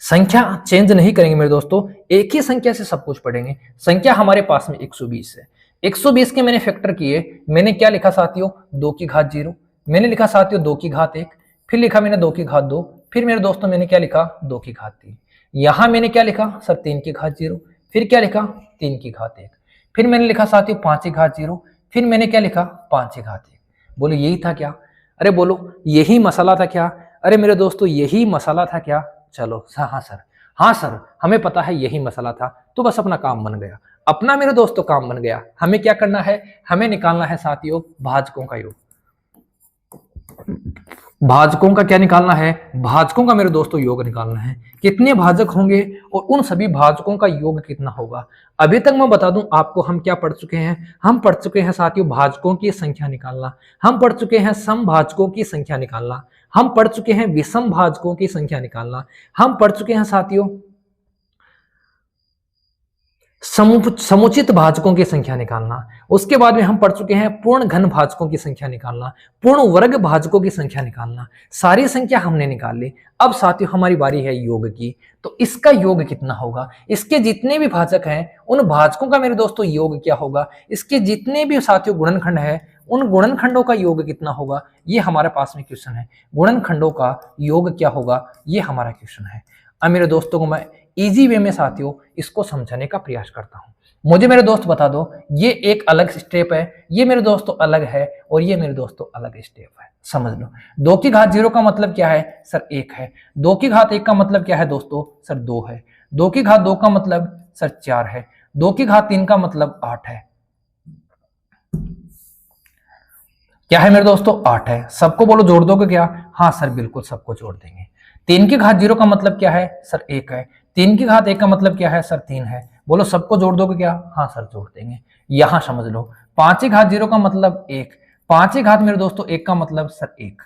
संख्या चेंज नहीं करेंगे मेरे दोस्तों, एक ही संख्या से सब कुछ पढ़ेंगे। संख्या हमारे पास में 120 है, 120 के मैंने फैक्टर किए, मैंने क्या लिखा साथियों, 2 की घात 0, मैंने लिखा साथियों 2 की घात 1, फिर लिखा मैंने 2 की घात 2, फिर मेरे दोस्तों मैंने क्या लिखा 2 की घात 3, यहां मैंने क्या लिखा सर 3 की घात 0, फिर क्या लिखा 3 की घात 1, फिर मैंने लिखा साथियों 5 की घात 0, फिर मैंने क्या लिखा 5 की घात 1। बोलो यही था क्या? अरे बोलो यही मसाला था क्या? अरे मेरे दोस्तों यही मसाला था क्या? चलो हाँ सर, हाँ सर हमें पता है यही मसाला था, तो बस अपना काम बन गया, अपना मेरे दोस्तों काम बन गया। हमें क्या करना है, हमें निकालना है साथियों भाजकों का योग। भाजकों का क्या निकालना है, भाजकों का मेरे दोस्तों योग निकालना है। कितने भाजक होंगे और उन सभी भाजकों का योग कितना होगा। अभी तक मैं बता दूं आपको हम क्या पढ़ चुके हैं, हम पढ़ चुके हैं साथियों भाजकों की संख्या निकालना, हम पढ़ चुके हैं समभाजकों की संख्या निकालना, हम पढ़ चुके हैं विषम भाजकों की संख्या निकालना, हम पढ़ चुके हैं साथियों समुचित भाजकों की संख्या निकालना, उसके बाद में हम पढ़ चुके हैं पूर्ण घन भाजकों की संख्या निकालना, पूर्ण वर्ग भाजकों की संख्या निकालना। सारी संख्या हमने निकाल ली। अब साथियों हमारी बारी है योग की, तो इसका योग कितना होगा, इसके जितने भी भाजक हैं उन भाजकों का मेरे दोस्तों योग क्या होगा, इसके जितने भी साथियों गुणनखंड है उन गुणनखंडों का योग कितना होगा, ये हमारे पास में क्वेश्चन है। गुणनखंडों का योग क्या होगा, ये हमारा क्वेश्चन है। अब मेरे दोस्तों को मैं इजी वे में साथियों इसको समझाने का प्रयास करता हूं। मुझे मेरे दोस्त बता दो, ये एक अलग स्टेप है, ये मेरे दोस्तों अलग है, और ये मेरे दोस्तों अलग स्टेप है। समझ लो 2 की घात 0 का मतलब क्या है सर 1 है, 2 की घात 1 का मतलब क्या है दोस्तों सर 2 है, 2 की घात 2 का मतलब सर 4 है, 2 की घात 3 का मतलब 8 है। क्या है मेरे दोस्तों 8 है। सबको बोलो जोड़ दोगे क्या? हाँ सर बिल्कुल सबको जोड़ देंगे। 3 की घात 0 का मतलब क्या है सर 1 है, 3 की घात 1 का मतलब क्या है सर 3 है। बोलो सबको जोड़ दोगे क्या? हाँ सर जोड़ देंगे। यहां समझ लो 5 की घात 0 का मतलब 1, 5 की घात मेरे दोस्तों 1 का मतलब सर 1,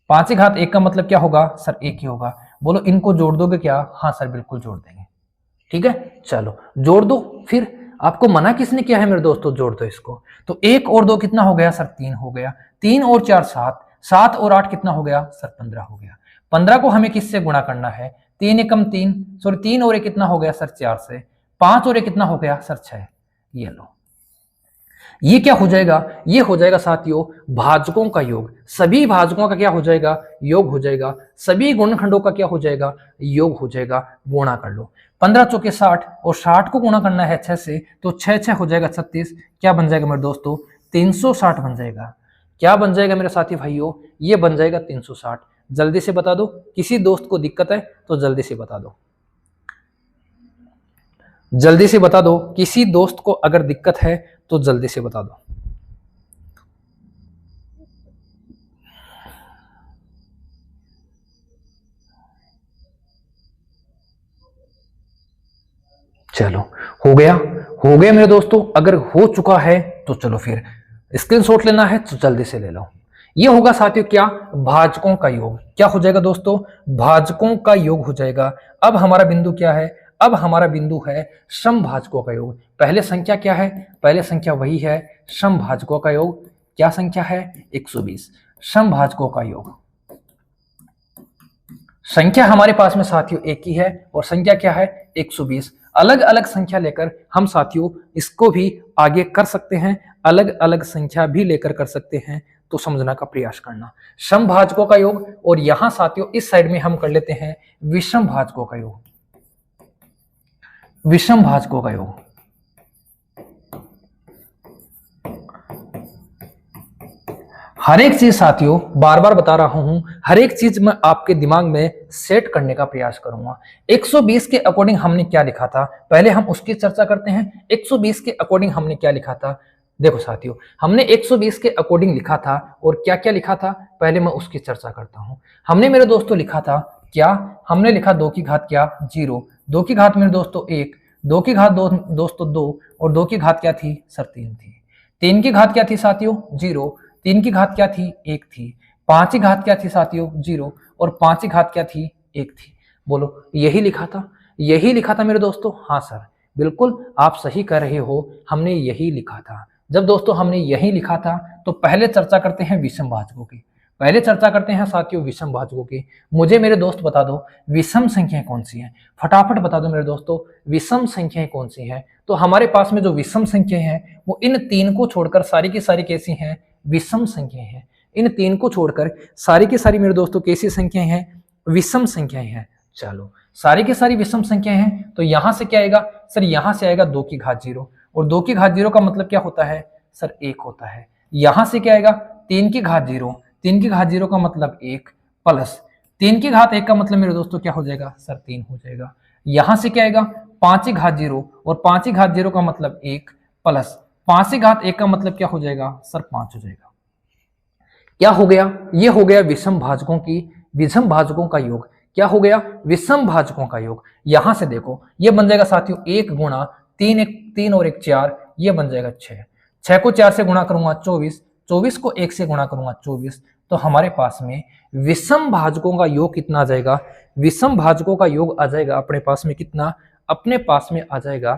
5 की घात 1 का मतलब क्या होगा सर 1 ही होगा। बोलो इनको जोड़ दोगे क्या? हाँ सर बिल्कुल जोड़ देंगे। ठीक है चलो जोड़ दो। फिर आपको मना किसने किया है मेरे दोस्तों, जोड़ दो इसको। तो 1 और 2 कितना हो गया सर 3 हो गया, 3 और 4 7, 7 और 8 कितना हो गया सर 15 हो गया। 15 को हमें किससे गुणा करना है, 3 एकम 3, सॉरी 3 और 1 कितना हो गया सर 4 से, 5 और 1 कितना हो गया सर 6। ये लो ये क्या हो जाएगा, ये हो जाएगा साथियों भाजकों का योग। सभी भाजकों का क्या हो जाएगा, योग हो जाएगा। सभी गुणनखंडों का क्या हो जाएगा, योग हो जाएगा। गुणा कर लो 15 चौके 60, और 60 को गुणा करना है 6 से, तो 6 6 हो जाएगा 36। क्या बन जाएगा मेरे दोस्तों 360 बन जाएगा। क्या बन जाएगा मेरे साथी भाइयों, ये बन जाएगा 360। जल्दी से बता दो, किसी दोस्त को दिक्कत है तो जल्दी से बता दो, जल्दी से बता दो, किसी दोस्त को अगर दिक्कत है तो जल्दी से बता दो। चलो हो गया, हो गया मेरे दोस्तों। अगर हो चुका है तो चलो फिर स्क्रीनशॉट लेना है तो जल्दी से ले लो। ये होगा साथियों क्या, भाजकों का योग। क्या हो जाएगा दोस्तों, भाजकों का योग हो जाएगा। अब हमारा बिंदु क्या है, अब हमारा बिंदु है समभाजकों का योग। पहले संख्या क्या है, पहले संख्या वही है समभाजकों का योग। क्या संख्या है 120, समभाजकों का योग। संख्या हमारे पास में साथियों एक ही है, और संख्या क्या है 120। अलग अलग संख्या लेकर हम साथियों इसको भी आगे कर सकते हैं, अलग अलग संख्या भी लेकर कर सकते हैं। तो समझना का प्रयास करना समभाजकों का योग। और यहां साथियों इस साइड में हम कर लेते हैं विषम भाजकों का योग, विषम भाजकों का योग। हर एक चीज साथियों बार बार बता रहा हूं, हर एक चीज मैं आपके दिमाग में सेट करने का प्रयास करूंगा। 120 के अकॉर्डिंग हमने क्या लिखा था, पहले हम उसकी चर्चा करते हैं। 120 के अकॉर्डिंग हमने क्या लिखा था, देखो साथियों हमने 120 के अकॉर्डिंग लिखा था, और क्या क्या लिखा था पहले मैं उसकी चर्चा करता हूं। हमने मेरे दोस्तों लिखा था क्या, हमने लिखा 2 की घात क्या 0, 2 की घात मेरे दोस्तों 1, 2 की घात दोस्तों 2, और 2 की घात क्या थी सर 3 थी। 3 की घात क्या थी साथियों 0, 3 की घात क्या थी 1 थी। 5 की घात क्या थी साथियों 0, और 5 की घात क्या थी 1 थी। बोलो यही लिखा था, यही लिखा था मेरे दोस्तों। हाँ सर बिल्कुल आप सही कर रहे हो, हमने यही लिखा था। जब दोस्तों हमने यही लिखा था तो पहले चर्चा करते हैं विषम भाजकों की। पहले चर्चा करते हैं साथियों विषम भाजकों की। मुझे मेरे दोस्त बता दो विषम संख्याएं कौन सी हैं, फटाफट बता दो मेरे दोस्तों विषम संख्याएं कौन सी हैं। तो हमारे पास में जो विषम संख्याएं हैं वो इन तीन को छोड़कर सारी की सारी कैसी हैं, विषम संख्याएं हैं। इन तीन को छोड़कर सारी की सारी मेरे दोस्तों कैसी संख्याएं हैं, विषम संख्याएं हैं। चलो सारी की सारी विषम संख्याएं हैं, तो यहां से क्या आएगा सर, यहां से आएगा 2 की घात 0, और 2 की घात 0 का मतलब क्या होता है सर 1 होता है। यहां से क्या आएगा 3 की घात 0, 3 की घात 0 का मतलब 1 प्लस 3 की घात 1 का मतलब मेरे दोस्तों क्या हो जाएगा सर 3 हो जाएगा। यहां से क्या आएगा 5 की घात 0, और 5 की घात 0 का मतलब 1 प्लस 5 की घात 1 का मतलब क्या हो जाएगा सर 5 हो जाएगा। क्या हो गया, ये हो गया विषम भाजकों की विषम भाजकों का योग। क्या हो गया विषम भाजकों का योग। यहां से देखो ये बन जाएगा साथियों 1 गुणा 3, 3 और 1 4, ये बन जाएगा 6, 6 को 4 से गुणा करूंगा 24, 24 को 1 से गुणा करूंगा 24। तो हमारे पास में विषम भाजकों का योग कितना आ जाएगा, विषम भाजकों का योग आ जाएगा अपने पास में कितना, अपने पास में आ जाएगा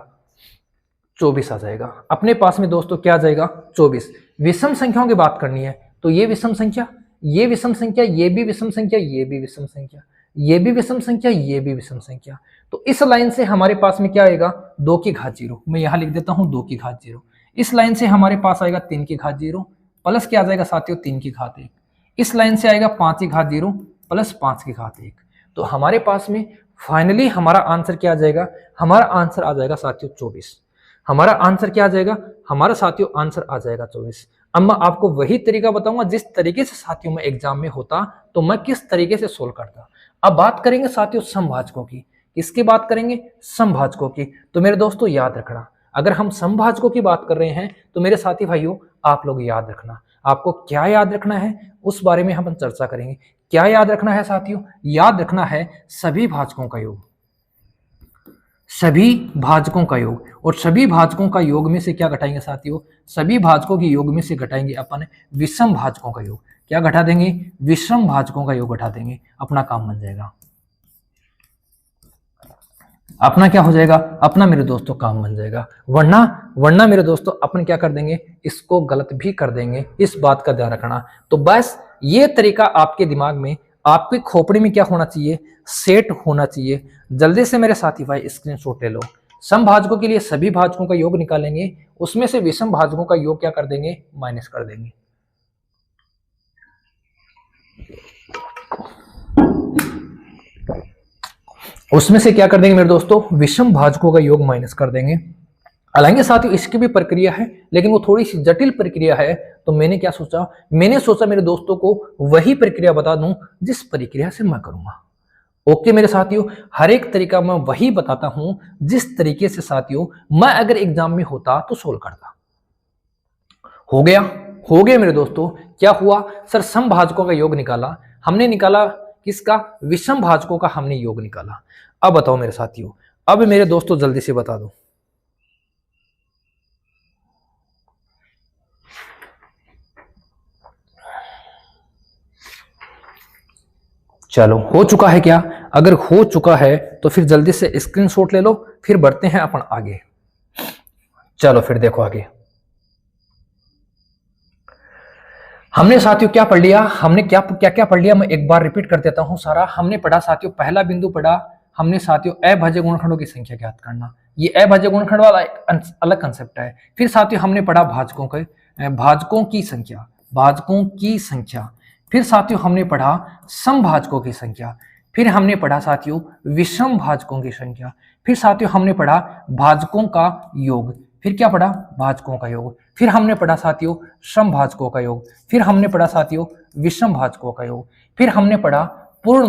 24 आ जाएगा। अपने पास में दोस्तों क्या आ जाएगा 24। विषम संख्याओं की बात करनी है तो ये विषम संख्या, ये विषम संख्या, ये भी विषम संख्या, ये भी विषम संख्या, ये भी विषम संख्या, ये भी विषम संख्या। तो इस लाइन से हमारे पास में क्या आएगा 2 की घात 0, मैं यहां लिख देता हूं 2 की घात 0। इस लाइन से हमारे पास आएगा 3 की घात 0 प्लस क्या आ जाएगा साथियों 3 की घात 1। इस लाइन से आएगा 5 की घात 0 प्लस 5 की घात 1। तो हमारे पास में फाइनली हमारा आंसर क्या आ जाएगा, हमारा आंसर आ जाएगा साथियों 24। हमारा आंसर क्या आ जाएगा, हमारा साथियों आंसर आ जाएगा 24। अब मैं आपको वही तरीका बताऊंगा जिस तरीके से साथियों में एग्जाम में होता तो मैं किस तरीके से सोल्व करता। अब बात करेंगे साथियों समभाजकों की। किसकी बात करेंगे, समभाजकों की। तो मेरे दोस्तों याद रखना, अगर हम समभाजकों की बात कर रहे हैं तो मेरे साथी भाइयों आप लोग याद रखना, आपको क्या याद रखना है उस बारे में हम चर्चा करेंगे। क्या याद रखना है साथियों, याद रखना है सभी भाजकों का योग, सभी भाजकों का योग। और सभी भाजकों का योग में से क्या घटाएंगे साथियों, सभी भाजकों के योग में से घटाएंगे अपन विषम भाजकों का योग। क्या घटा देंगे, विषम भाजकों का योग घटा देंगे, अपना काम बन जाएगा। अपना क्या हो जाएगा, अपना मेरे दोस्तों काम बन जाएगा। वरना मेरे दोस्तों अपन क्या कर देंगे, इसको गलत भी कर देंगे, इस बात का ध्यान रखना। तो बस ये तरीका आपके दिमाग में, आपकी खोपड़ी में क्या होना चाहिए, सेट होना चाहिए। जल्दी से मेरे साथी भाई स्क्रीनशॉट ले लो। समभाजकों के लिए सभी भाजकों का योग निकालेंगे, उसमें से विषम भाजकों का योग क्या कर देंगे, माइनस कर देंगे। उसमें से क्या कर देंगे मेरे दोस्तों, विषम भाजकों का योग माइनस कर देंगे। हालांकि साथियों इसकी भी प्रक्रिया है, लेकिन वो थोड़ी सी जटिल प्रक्रिया है। तो मैंने क्या सोचा, मैंने सोचा मेरे दोस्तों को वही प्रक्रिया बता दूं जिस प्रक्रिया से मैं करूंगा। ओके मेरे साथियों, हर एक तरीका मैं वही बताता हूं जिस तरीके से साथियों मैं अगर एग्जाम में होता तो सोल्व करता। हो गया मेरे दोस्तों। क्या हुआ सर, समभाजकों का योग निकाला हमने, निकाला किसका, विषम भाजकों का हमने योग निकाला। अब बताओ मेरे साथियों, अब मेरे दोस्तों जल्दी से बता दो, चलो हो चुका है क्या, अगर हो चुका है तो फिर जल्दी से स्क्रीनशॉट ले लो, फिर बढ़ते हैं अपन आगे। चलो फिर देखो आगे हमने साथियों क्या पढ़ लिया, हमने क्या क्या क्या पढ़ लिया, मैं एक बार रिपीट कर देता हूं सारा। हमने पढ़ा साथियों, पहला बिंदु पढ़ा हमने साथियों अभाज्य गुणनखंडों की संख्या ज्ञात करना। ये अभाज्य गुणनखंड वाला एक अलग कंसेप्ट है। फिर साथियों हमने पढ़ा भाजकों की संख्या, भाजकों की संख्या। फिर साथियों हमने पढ़ा समभाजकों की संख्या। फिर हमने पढ़ा साथियों विषम भाजकों की संख्या। फिर साथियों हमने पढ़ा भाजकों का योग। फिर क्या पढ़ा, भाजकों का योग। फिर हमने पढ़ा साथियों समभाजकों का योग। फिर हमने पढ़ा साथियों विषम भाजकों का योग। फिर हमने पढ़ा पूर्ण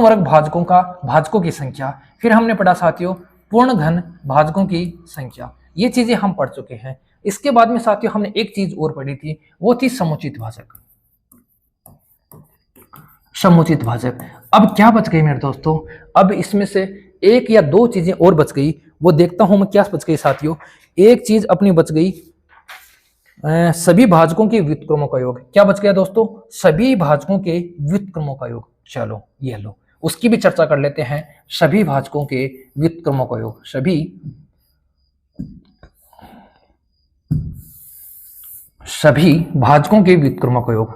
वर्ग भाजकों की संख्या। फिर हमने पढ़ा साथियों पूर्ण घन भाजकों की संख्या। ये चीजें हम पढ़ चुके हैं। इसके बाद में साथियों हमने एक चीज और पढ़ी थी, वो थी समुचित भाजक। समुचित भाजक। अब क्या बच गई मेरे दोस्तों, अब इसमें से एक या दो चीजें और बच गई, वो देखता हूं मैं क्या बच गई साथियों। एक चीज अपनी बच गई, सभी भाजकों के व्युत्क्रमों का योग। क्या बच गया दोस्तों, सभी भाजकों के व्युत्क्रमों का योग। चलो ये लो, उसकी भी चर्चा कर लेते हैं। सभी भाजकों के व्युत्क्रमों का योग, सभी भाजकों के व्युत्क्रमों का योग।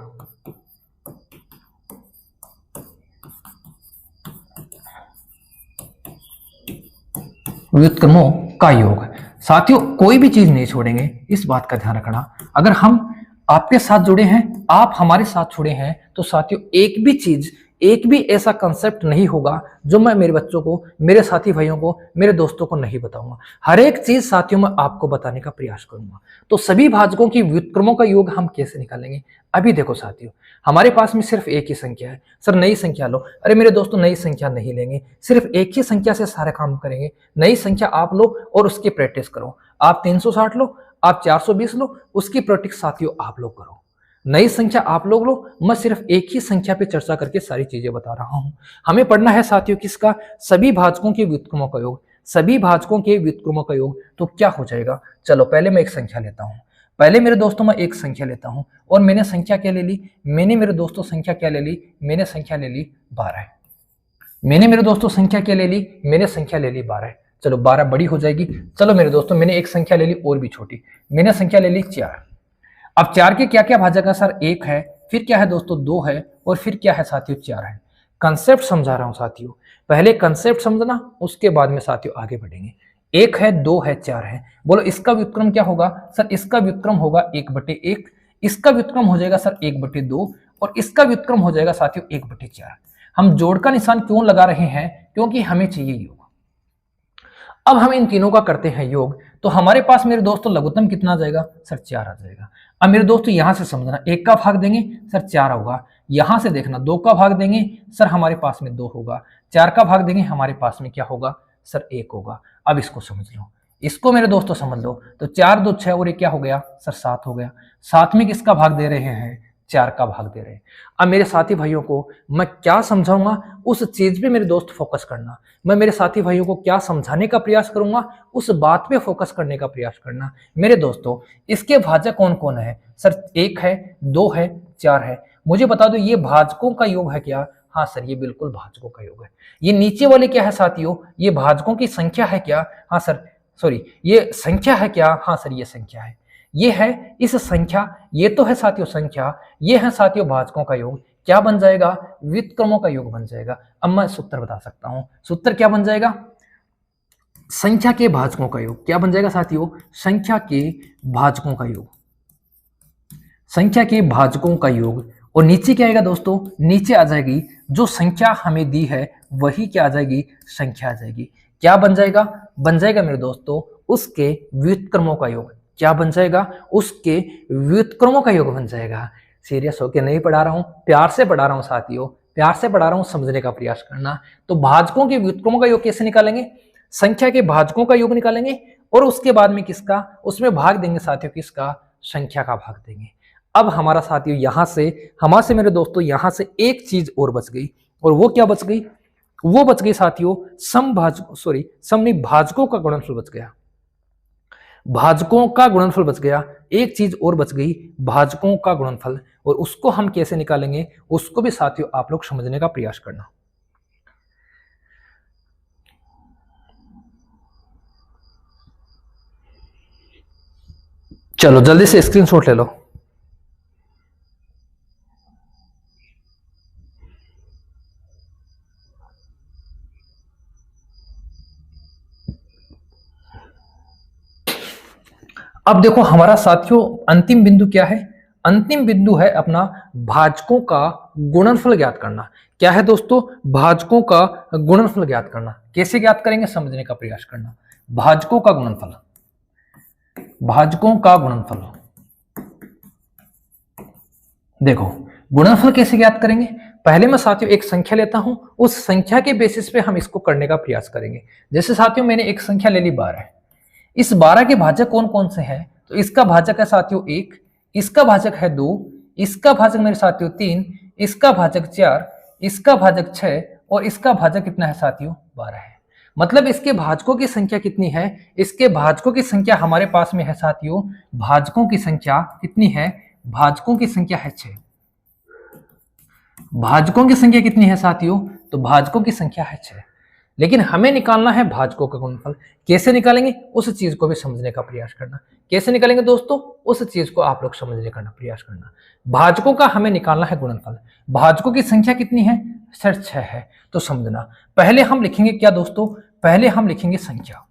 व्युत्क्रमों का योग। साथियों कोई भी चीज नहीं छोड़ेंगे, इस बात का ध्यान रखना। अगर हम आपके साथ जुड़े हैं, आप हमारे साथ जुड़े हैं, तो साथियों एक भी चीज, एक भी ऐसा कंसेप्ट नहीं होगा जो मैं मेरे बच्चों को, मेरे साथी भाइयों को, मेरे दोस्तों को नहीं बताऊंगा। हर एक चीज साथियों मैं आपको बताने का प्रयास करूंगा। तो सभी भाजकों की व्युत्क्रमों का योग हम कैसे निकालेंगे? अभी देखो साथियों, हमारे पास में सिर्फ एक ही संख्या है। सर नई संख्या लो। अरे मेरे दोस्तों नई संख्या नहीं लेंगे, सिर्फ एक ही संख्या से सारे काम करेंगे। नई संख्या आप लो और उसकी प्रैक्टिस करो। आप 360 लो, आप 420 लो, उसकी प्रैक्टिस साथियों आप लोग करो। नई संख्या आप लोग लो, मैं सिर्फ एक ही संख्या पे चर्चा करके सारी चीजें बता रहा हूं। हमें पढ़ना है साथियों किसका? सभी भाजकों के व्युत्क्रमों का योग। सभी भाजकों के व्युत्क्रमों का योग तो क्या हो जाएगा? चलो पहले मैं एक संख्या लेता हूं। पहले मेरे दोस्तों मैं एक संख्या लेता हूं और मैंने संख्या क्या ले ली? मैंने मेरे दोस्तों संख्या क्या ले ली? मैंने संख्या ले ली 12। मैंने मेरे दोस्तों संख्या क्या ले ली? मैंने संख्या ले ली 12। चलो 12 बड़ी हो जाएगी। चलो मेरे दोस्तों मैंने एक संख्या ले ली और भी छोटी, मैंने संख्या ले ली 4। अब 4 के क्या क्या भाजक है सर? 1 है, फिर क्या है दोस्तों? 2 है, और फिर क्या है साथियों? 4 है। कंसेप्ट समझा रहा हूं साथियों, पहले कंसेप्ट समझना, उसके बाद में साथियों आगे बढ़ेंगे। 1 है, 2 है, 4 है। बोलो इसका व्युत्क्रम क्या होगा? सर इसका व्युत्क्रम होगा 1/1। इसका व्युत्क्रम हो जाएगा सर 1/2 और इसका व्युत्क्रम हो जाएगा साथियों 1/4। हम जोड़ का निशान क्यों लगा रहे हैं? क्योंकि हमें चाहिए योग। अब हम इन तीनों का करते हैं योग, तो हमारे पास मेरे दोस्तों लघुत्तम कितना आ जाएगा? सर 4 आ जाएगा। अब मेरे दोस्तों यहां से समझना, 1 का भाग देंगे सर 4 होगा। यहां से देखना 2 का भाग देंगे सर हमारे पास में 2 होगा। 4 का भाग देंगे हमारे पास में क्या होगा? सर 1 होगा। अब इसको समझ लो, इसको मेरे दोस्तों समझ लो। तो 4 2 6 और ये क्या हो गया? सर 7 हो गया। 7 में किसका भाग दे रहे हैं? 4 का भाग दे रहे हैं। अब मेरे साथी भाइयों को मैं क्या समझाऊंगा, उस चीज पे मेरे दोस्त फोकस करना। मैं मेरे साथी भाइयों को क्या समझाने का प्रयास करूंगा, उस बात पे फोकस करने का प्रयास करना। मेरे दोस्तों इसके भाजक कौन कौन है? सर 1 है, 2 है, 4 है। मुझे बता दो ये भाजकों का योग है क्या? हाँ सर ये बिल्कुल भाजकों का योग है। ये नीचे वाले क्या है साथियों? ये भाजकों की संख्या है क्या? हाँ सर, सॉरी ये संख्या है क्या? हाँ सर ये संख्या है। ये है इस संख्या, ये तो है साथियों संख्या, ये है साथियों भाजकों का योग। क्या बन जाएगा? व्युत्क्रमों का योग बन जाएगा। अब मैं सूत्र बता सकता हूं। सूत्र क्या बन जाएगा? संख्या के भाजकों का योग। क्या बन जाएगा साथियों? संख्या के भाजकों का योग। संख्या के भाजकों का योग। और नीचे क्या आएगा दोस्तों? नीचे आ जाएगी जो संख्या हमें दी है वही क्या आ जाएगी? संख्या आ जाएगी। क्या बन जाएगा? बन जाएगा मेरे दोस्तों उसके व्युत्क्रमों का योग। क्या बन जाएगा? उसके व्युत्क्रमों का योग बन जाएगा। सीरियस होके नहीं पढ़ा रहा हूं, प्यार से पढ़ा रहा हूं साथियों, प्यार से पढ़ा रहा हूं, समझने का प्रयास करना। तो भाजकों के व्युत्क्रमों का योग कैसे निकालेंगे? संख्या के भाजकों का योग निकालेंगे और उसके बाद में किसका? उसमें भाग देंगे साथियों किसका? संख्या का भाग देंगे। अब हमारा साथियों यहां से, हमारे से मेरे दोस्तों यहां से एक चीज और बच गई, और वो क्या बच गई? वो बच गई साथियों भाजकों का गुणनफल बच गया। भाजकों का गुणनफल बच गया। एक चीज और बच गई, भाजकों का गुणनफल। और उसको हम कैसे निकालेंगे उसको भी साथियों आप लोग समझने का प्रयास करना। चलो जल्दी से स्क्रीनशॉट ले लो। अब देखो हमारा साथियों अंतिम बिंदु क्या है? अंतिम बिंदु है अपना भाजकों का गुणनफल ज्ञात करना। क्या है दोस्तों? भाजकों का गुणनफल ज्ञात करना। कैसे ज्ञात करेंगे समझने का प्रयास करना। भाजकों का गुणनफल, भाजकों का गुणनफल। देखो गुणनफल कैसे ज्ञात करेंगे? पहले मैं साथियों एक संख्या लेता हूं, उस संख्या के बेसिस पे हम इसको करने का प्रयास करेंगे। जैसे साथियों मैंने एक संख्या ले ली 12। इस 12 के भाजक कौन कौन से हैं? तो इसका भाजक है साथियों 1, इसका भाजक है 2, इसका भाजक मेरे साथियों 3, इसका भाजक 4, इसका भाजक 6 और इसका भाजक कितना है साथियों? 12 है। मतलब इसके भाजकों की संख्या कितनी है? इसके भाजकों की संख्या हमारे पास में है साथियों, भाजकों की संख्या कितनी है? भाजकों की संख्या है 6। भाजकों की संख्या कितनी है साथियों? तो भाजकों की संख्या है 6। लेकिन हमें निकालना है भाजकों का गुणनफल। कैसे निकालेंगे उस चीज को भी समझने का प्रयास करना। कैसे निकालेंगे दोस्तों, उस चीज को आप लोग समझने का प्रयास करना। भाजकों का हमें निकालना है गुणनफल। भाजकों की संख्या कितनी है सर, 6 है। तो समझना, पहले हम लिखेंगे क्या दोस्तों, पहले हम लिखेंगे संख्या।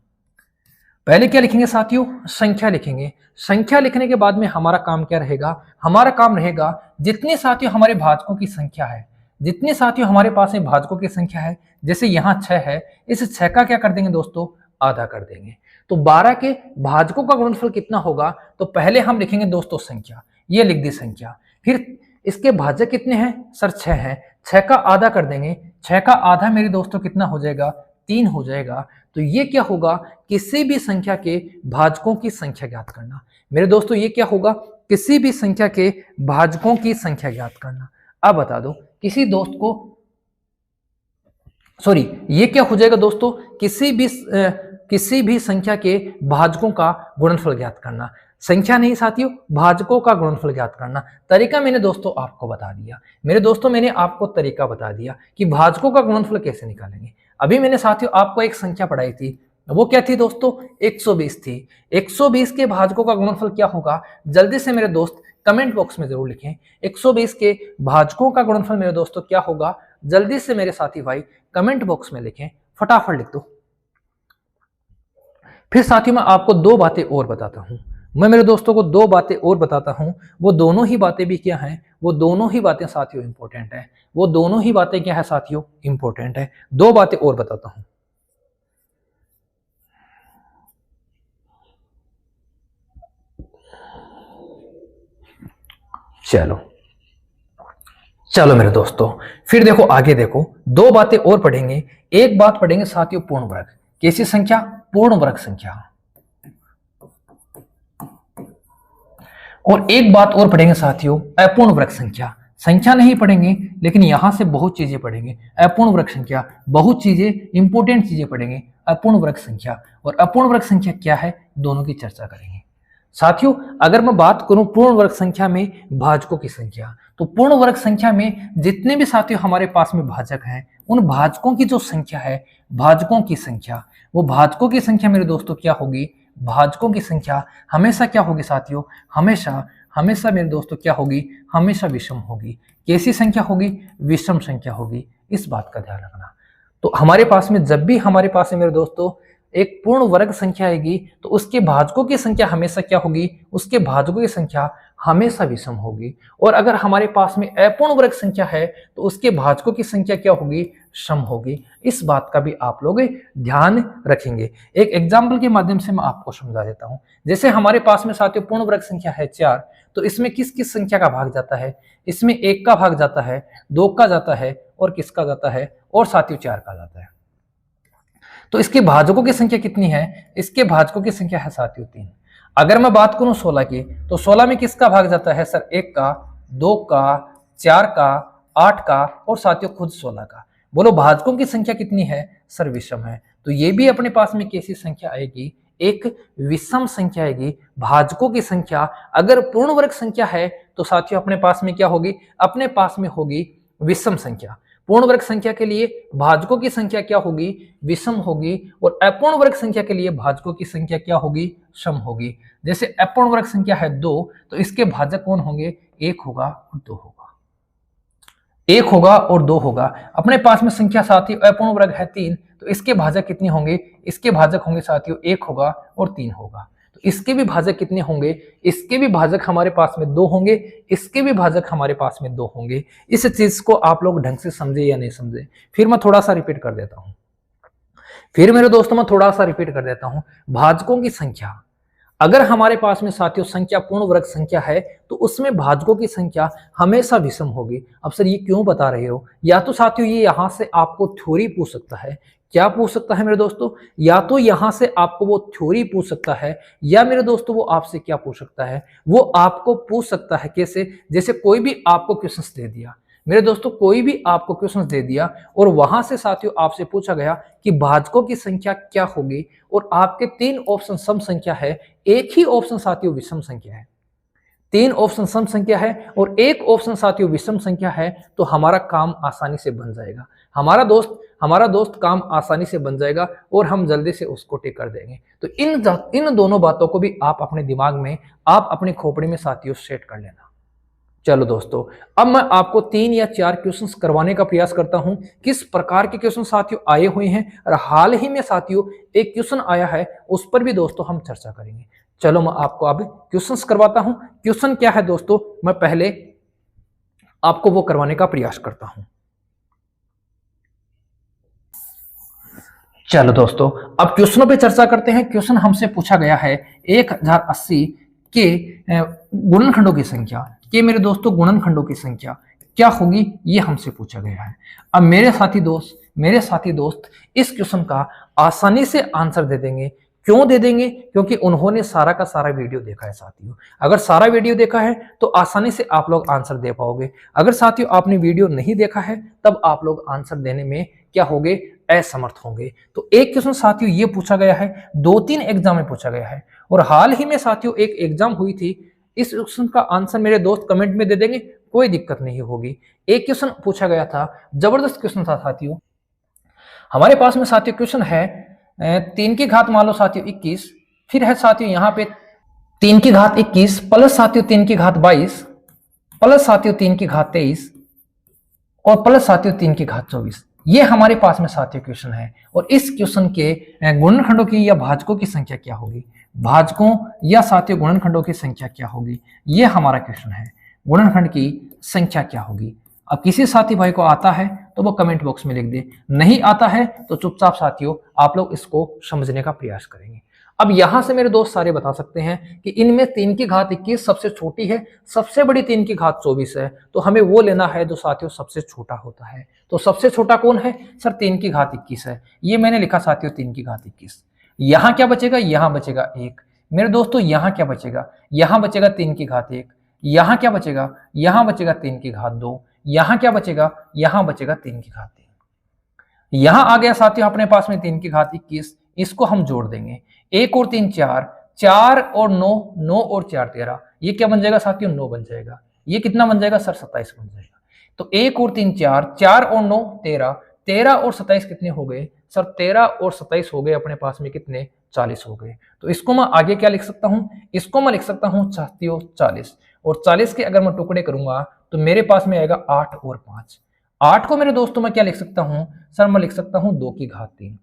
पहले क्या लिखेंगे साथियों, संख्या लिखेंगे। संख्या लिखने के बाद में हमारा काम क्या रहेगा, हमारा काम रहेगा जितने साथियों हमारे भाजकों की संख्या है, जितने साथियों हमारे पास में भाजकों की संख्या है, जैसे यहाँ 6 है, इस 6 का क्या कर देंगे दोस्तों, आधा कर देंगे। तो 12 के भाजकों का गुणनफल कितना होगा, तो पहले हम लिखेंगे दोस्तों संख्या, ये लिख दी संख्या। फिर इसके भाजक कितने हैं सर, 6 हैं, 6 का आधा कर देंगे। 6 का आधा मेरे दोस्तों कितना हो जाएगा, 3 हो जाएगा। तो ये क्या होगा, किसी भी संख्या के भाजकों की संख्या ज्ञात करना। मेरे दोस्तों ये क्या होगा, किसी भी संख्या के भाजकों की संख्या ज्ञात करना। अब बता दो किसी दोस्त को, सॉरी ये क्या हो जाएगा दोस्तों, किसी भी संख्या के भाजकों का गुणनफल ज्ञात करना। संख्या नहीं साथियों, भाजकों का गुणनफल ज्ञात करना। तरीका मैंने दोस्तों आपको बता दिया। मेरे दोस्तों मैंने आपको तरीका बता दिया कि भाजकों का गुणनफल कैसे निकालेंगे। अभी मैंने साथियों आपको एक संख्या पढ़ाई थी, वो क्या थी दोस्तों, 120 थी। 120 के भाजकों का गुणनफल क्या होगा, जल्दी से मेरे दोस्त कमेंट बॉक्स में जरूर लिखें। 120 के भाजकों का गुणनफल मेरे दोस्तों क्या होगा, जल्दी से मेरे साथी भाई कमेंट बॉक्स में लिखें, फटाफट लिख दो। फिर साथियों मैं आपको 2 बातें और बताता हूं, मैं मेरे दोस्तों को 2 बातें और बताता हूं। वो दोनों ही बातें भी क्या हैं, वो दोनों ही बातें साथियों इंपॉर्टेंट है। वो दोनों ही बातें क्या है साथियों, इंपॉर्टेंट है। 2 बातें और बताता हूं। चलो चलो मेरे दोस्तों, फिर देखो आगे देखो, 2 बातें और पढ़ेंगे। एक बात पढ़ेंगे साथियों पूर्ण वर्ग, कैसी संख्या, पूर्ण वर्ग संख्या। और एक बात और पढ़ेंगे साथियों, अपूर्ण वर्ग संख्या। संख्या नहीं पढ़ेंगे लेकिन यहां से बहुत चीजें पढ़ेंगे। अपूर्ण वर्ग संख्या, बहुत चीजें, इंपॉर्टेंट चीजें पढ़ेंगे। अपूर्ण वर्ग संख्या और अपूर्ण वर्ग संख्या क्या है, दोनों की चर्चा करेंगे। साथियों अगर मैं बात करूं पूर्ण वर्ग संख्या में भाजकों की संख्या, तो पूर्ण वर्ग संख्या में जितने भी साथियों हमारे पास में भाजक हैं, उन भाजकों की जो संख्या है, भाजकों की संख्या, वो भाजकों की संख्या मेरे दोस्तों क्या होगी, भाजकों की संख्या हमेशा क्या होगी साथियों, हमेशा हमेशा मेरे दोस्तों क्या होगी, हमेशा विषम होगी। कैसी संख्या होगी, विषम संख्या होगी। इस बात का ध्यान रखना। तो हमारे पास में जब भी हमारे पास में मेरे दोस्तों एक पूर्ण वर्ग संख्या आएगी, तो उसके भाजकों की संख्या हमेशा क्या होगी, उसके भाजकों की संख्या हमेशा विषम होगी। और अगर हमारे पास में अपूर्ण वर्ग संख्या है, तो उसके भाजकों की संख्या क्या होगी, सम होगी। इस बात का भी आप लोग ध्यान रखेंगे। एक एग्जाम्पल के माध्यम से मैं आपको समझा देता हूं। जैसे हमारे पास में साथियों पूर्ण वर्ग संख्या है 4, तो इसमें किस किस संख्या का भाग जाता है, इसमें 1 का भाग जाता है, 2 का जाता है, और किसका जाता है, और साथियों 4 का जाता है। तो इसके भाजकों की संख्या कितनी है, इसके भाजकों की संख्या है साथियों 3। अगर मैं बात करूं 16 की, तो 16 में किसका भाग जाता है सर, 1 का, 2 का, 4 का, 8 का, और साथियों खुद 16 का। बोलो भाजकों की संख्या कितनी है सर, विषम है। तो ये भी अपने पास में कैसी संख्या आएगी, एक विषम संख्या आएगी। भाजकों की संख्या अगर पूर्ण वर्ग संख्या है, तो साथियों अपने पास में क्या होगी, अपने पास में होगी विषम संख्या। पूर्ण वर्ग संख्या के लिए भाजकों की संख्या क्या होगी, विषम होगी। और अपूर्ण वर्ग संख्या के लिए भाजकों की संख्या क्या होगी, सम होगी। जैसे अपूर्ण वर्ग संख्या है 2, तो इसके भाजक कौन होंगे, 1 होगा और 2 होगा, 1 होगा और 2 होगा। अपने पास में संख्या साथियों अपूर्ण वर्ग है 3, तो इसके भाजक कितने होंगे, इसके भाजक होंगे साथियों 1 होगा और 3 होगा। तो इसके भी भाजक कितने होंगे, इसके भी भाजक हमारे पास में 2 होंगे, इसके भी भाजक हमारे पास में 2 होंगे। इस चीज को आप लोग ढंग से समझे या नहीं समझे, फिर मैं थोड़ा सा रिपीट कर देता हूं। फिर मेरे दोस्तों मैं थोड़ा सा रिपीट कर देता हूं। भाजकों की संख्या अगर हमारे पास में साथियों संख्या पूर्ण वर्ग संख्या है, तो उसमें भाजकों की संख्या हमेशा विषम होगी। अब सर ये क्यों बता रहे हो, या तो साथियों ये यहां से आपको थ्योरी पूछ सकता है। क्या पूछ सकता है मेरे दोस्तों, या तो यहां से आपको वो थ्योरी पूछ सकता है, या मेरे दोस्तों वो आपसे क्या पूछ सकता है, वो आपको पूछ सकता है कैसे, जैसे कोई भी आपको क्वेश्चंस दे दिया मेरे दोस्तों, कोई भी आपको क्वेश्चन दे दिया और वहां से साथियों आपसे पूछा गया कि भाजकों की संख्या क्या होगी, और आपके 3 ऑप्शन सम संख्या है, एक ही ऑप्शन साथियों विषम संख्या है। 3 ऑप्शन सम संख्या है और 1 ऑप्शन साथियों विषम संख्या है, तो हमारा काम आसानी से बन जाएगा। हमारा दोस्त हमारा दोस्त काम आसानी से बन जाएगा और हम जल्दी से उसको टिक कर देंगे। तो इन दोनों बातों को भी आप अपने दिमाग में, आप अपनी खोपड़ी में साथियों सेट कर लेना। चलो दोस्तों, अब मैं आपको 3 या 4 क्वेश्चंस करवाने का प्रयास करता हूं। किस प्रकार के क्वेश्चन साथियों आए हुए हैं, और हाल ही में साथियों एक क्वेश्चन आया है, उस पर भी दोस्तों हम चर्चा करेंगे। चलो मैं आपको अब क्वेश्चंस करवाता हूं। क्वेश्चन क्या है दोस्तों, मैं पहले आपको वो करवाने का प्रयास करता हूं। चलो दोस्तों, अब क्वेश्चनों पे चर्चा करते हैं। क्वेश्चन हमसे पूछा गया है 1080 के गुणनखंडों की संख्या, कि मेरे दोस्तों गुणनखंडों की संख्या क्या होगी, ये हमसे पूछा गया है। अब मेरे साथी दोस्त इस क्वेश्चन का आसानी से आंसर दे देंगे। क्यों दे देंगे? क्योंकि उन्होंने सारा का सारा वीडियो देखा है साथियों। अगर सारा वीडियो देखा है तो आसानी से आप लोग आंसर दे पाओगे। अगर साथियों आपने वीडियो नहीं देखा है, तब आप लोग आंसर देने में क्या होंगे, असमर्थ होंगे। तो एक क्वेश्चन साथियों ये पूछा गया है, 2-3 एग्जाम में पूछा गया है, और हाल ही में साथियों एक एग्जाम हुई थी। इस क्वेश्चन का आंसर मेरे दोस्त कमेंट में दे देंगे, कोई दिक्कत नहीं होगी। एक क्वेश्चन पूछा गया था, जबरदस्त क्वेश्चन था साथियों। हमारे पास में साथियों क्वेश्चन है 3 की घात मान लो साथियों 21, फिर है साथियों यहाँ पे 3 की घात 21 प्लस साथियों 3 की घात 22 प्लस साथियों 3 की घात 23 और प्लस साथियों 3 की घात 24। ये हमारे पास में साथियों क्वेश्चन है, और इस क्वेश्चन के गुणनखंडों की या भाजकों की संख्या क्या होगी, भाजकों या साथियों गुणनखंडों की संख्या क्या होगी, ये हमारा क्वेश्चन है। गुणनखंड की संख्या क्या होगी। अब किसी साथी भाई को आता है तो वो कमेंट बॉक्स में लिख दे, नहीं आता है तो चुपचाप साथियों आप लोग इसको समझने का प्रयास करेंगे। अब यहां से मेरे दोस्त सारे बता सकते हैं कि इनमें 3 की घात 21 सबसे छोटी है, सबसे बड़ी 3 की घात 24 है, तो हमें वो लेना है जो साथियों सबसे छोटा होता है। तो सबसे छोटा कौन है सर? 3 की घात 21 है। ये मैंने लिखा साथियों 3 की घात 21। यहां क्या बचेगा? यहां बचेगा 1। मेरे दोस्तों यहां क्या बचेगा? यहां बचेगा 3 की घात 1। यहां क्या बचेगा? यहां बचेगा 3 की घात 2। यहां क्या बचेगा? यहां बचेगा 3 की घात 3। यहां आ गया साथियों अपने पास में 3 की घात 21, इसको हम जोड़ देंगे। 1 और 3 4, 4 और 9, 9 और 4 13। ये क्या बन जाएगा साथियों? 9 बन जाएगा। ये कितना बन जाएगा सर? 27 बन जाएगा। तो 1 और 3 4, 4 और 9 13, 13 और 27 कितने हो गए सर? 13 और 27 हो गए अपने पास में कितने? 40 हो गए। तो इसको मैं आगे क्या लिख सकता हूं? इसको मैं लिख सकता हूं साथियों 40, और 40 के अगर मैं टुकड़े करूंगा तो मेरे पास में आएगा 8 और 5। 8 को मेरे दोस्तों मैं क्या लिख सकता हूं सर? मैं लिख सकता हूं 2 की घात 3।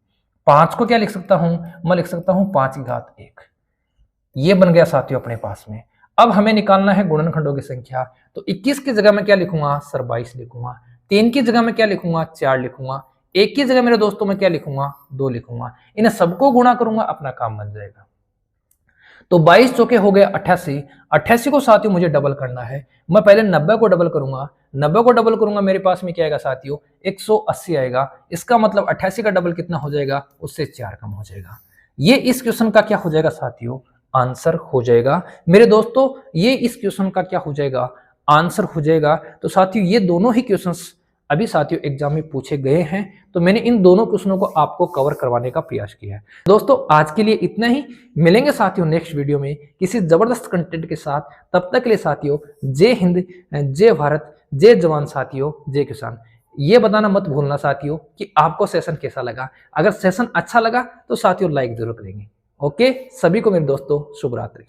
5 को क्या लिख सकता हूं? मैं लिख सकता हूं 5 की घात 1। ये बन गया साथियों अपने पास में। अब हमें निकालना है गुणनखंडों की संख्या। तो 21 की जगह में क्या लिखूंगा सर? 22 लिखूंगा। 3 की जगह में क्या लिखूंगा? 4 लिखूंगा। 1 की जगह मेरे दोस्तों में क्या लिखूंगा? 2 लिखूंगा। इन्हें सबको गुणा करूंगा, अपना काम बन जाएगा। तो 22 चौके हो गए 88। 88 को साथियों मुझे डबल करना है। मैं पहले 90 को डबल करूंगा। 90 को डबल करूंगा, मेरे पास में क्या आएगा साथियों? 180 आएगा। इसका मतलब 88 का डबल कितना हो जाएगा? उससे 4 कम हो जाएगा। ये इस क्वेश्चन का क्या हो जाएगा साथियों? आंसर हो जाएगा। मेरे दोस्तों ये इस क्वेश्चन का क्या हो जाएगा? आंसर हो जाएगा। तो साथियों ये दोनों ही क्वेश्चंस अभी साथियों एग्जाम में पूछे गए हैं, तो मैंने इन दोनों क्वेश्चनों को आपको कवर करवाने का प्रयास किया है। दोस्तों आज के लिए इतना ही। मिलेंगे साथियों नेक्स्ट वीडियो में किसी जबरदस्त कंटेंट के साथ। तब तक के लिए साथियों जय हिंद, जय भारत, जय जवान साथियों, जय किसान। ये बताना मत भूलना साथियों कि आपको सेशन कैसा लगा। अगर सेशन अच्छा लगा तो साथियों लाइक जरूर करेंगे। ओके, सभी को मेरे दोस्तों शुभ रात्रि।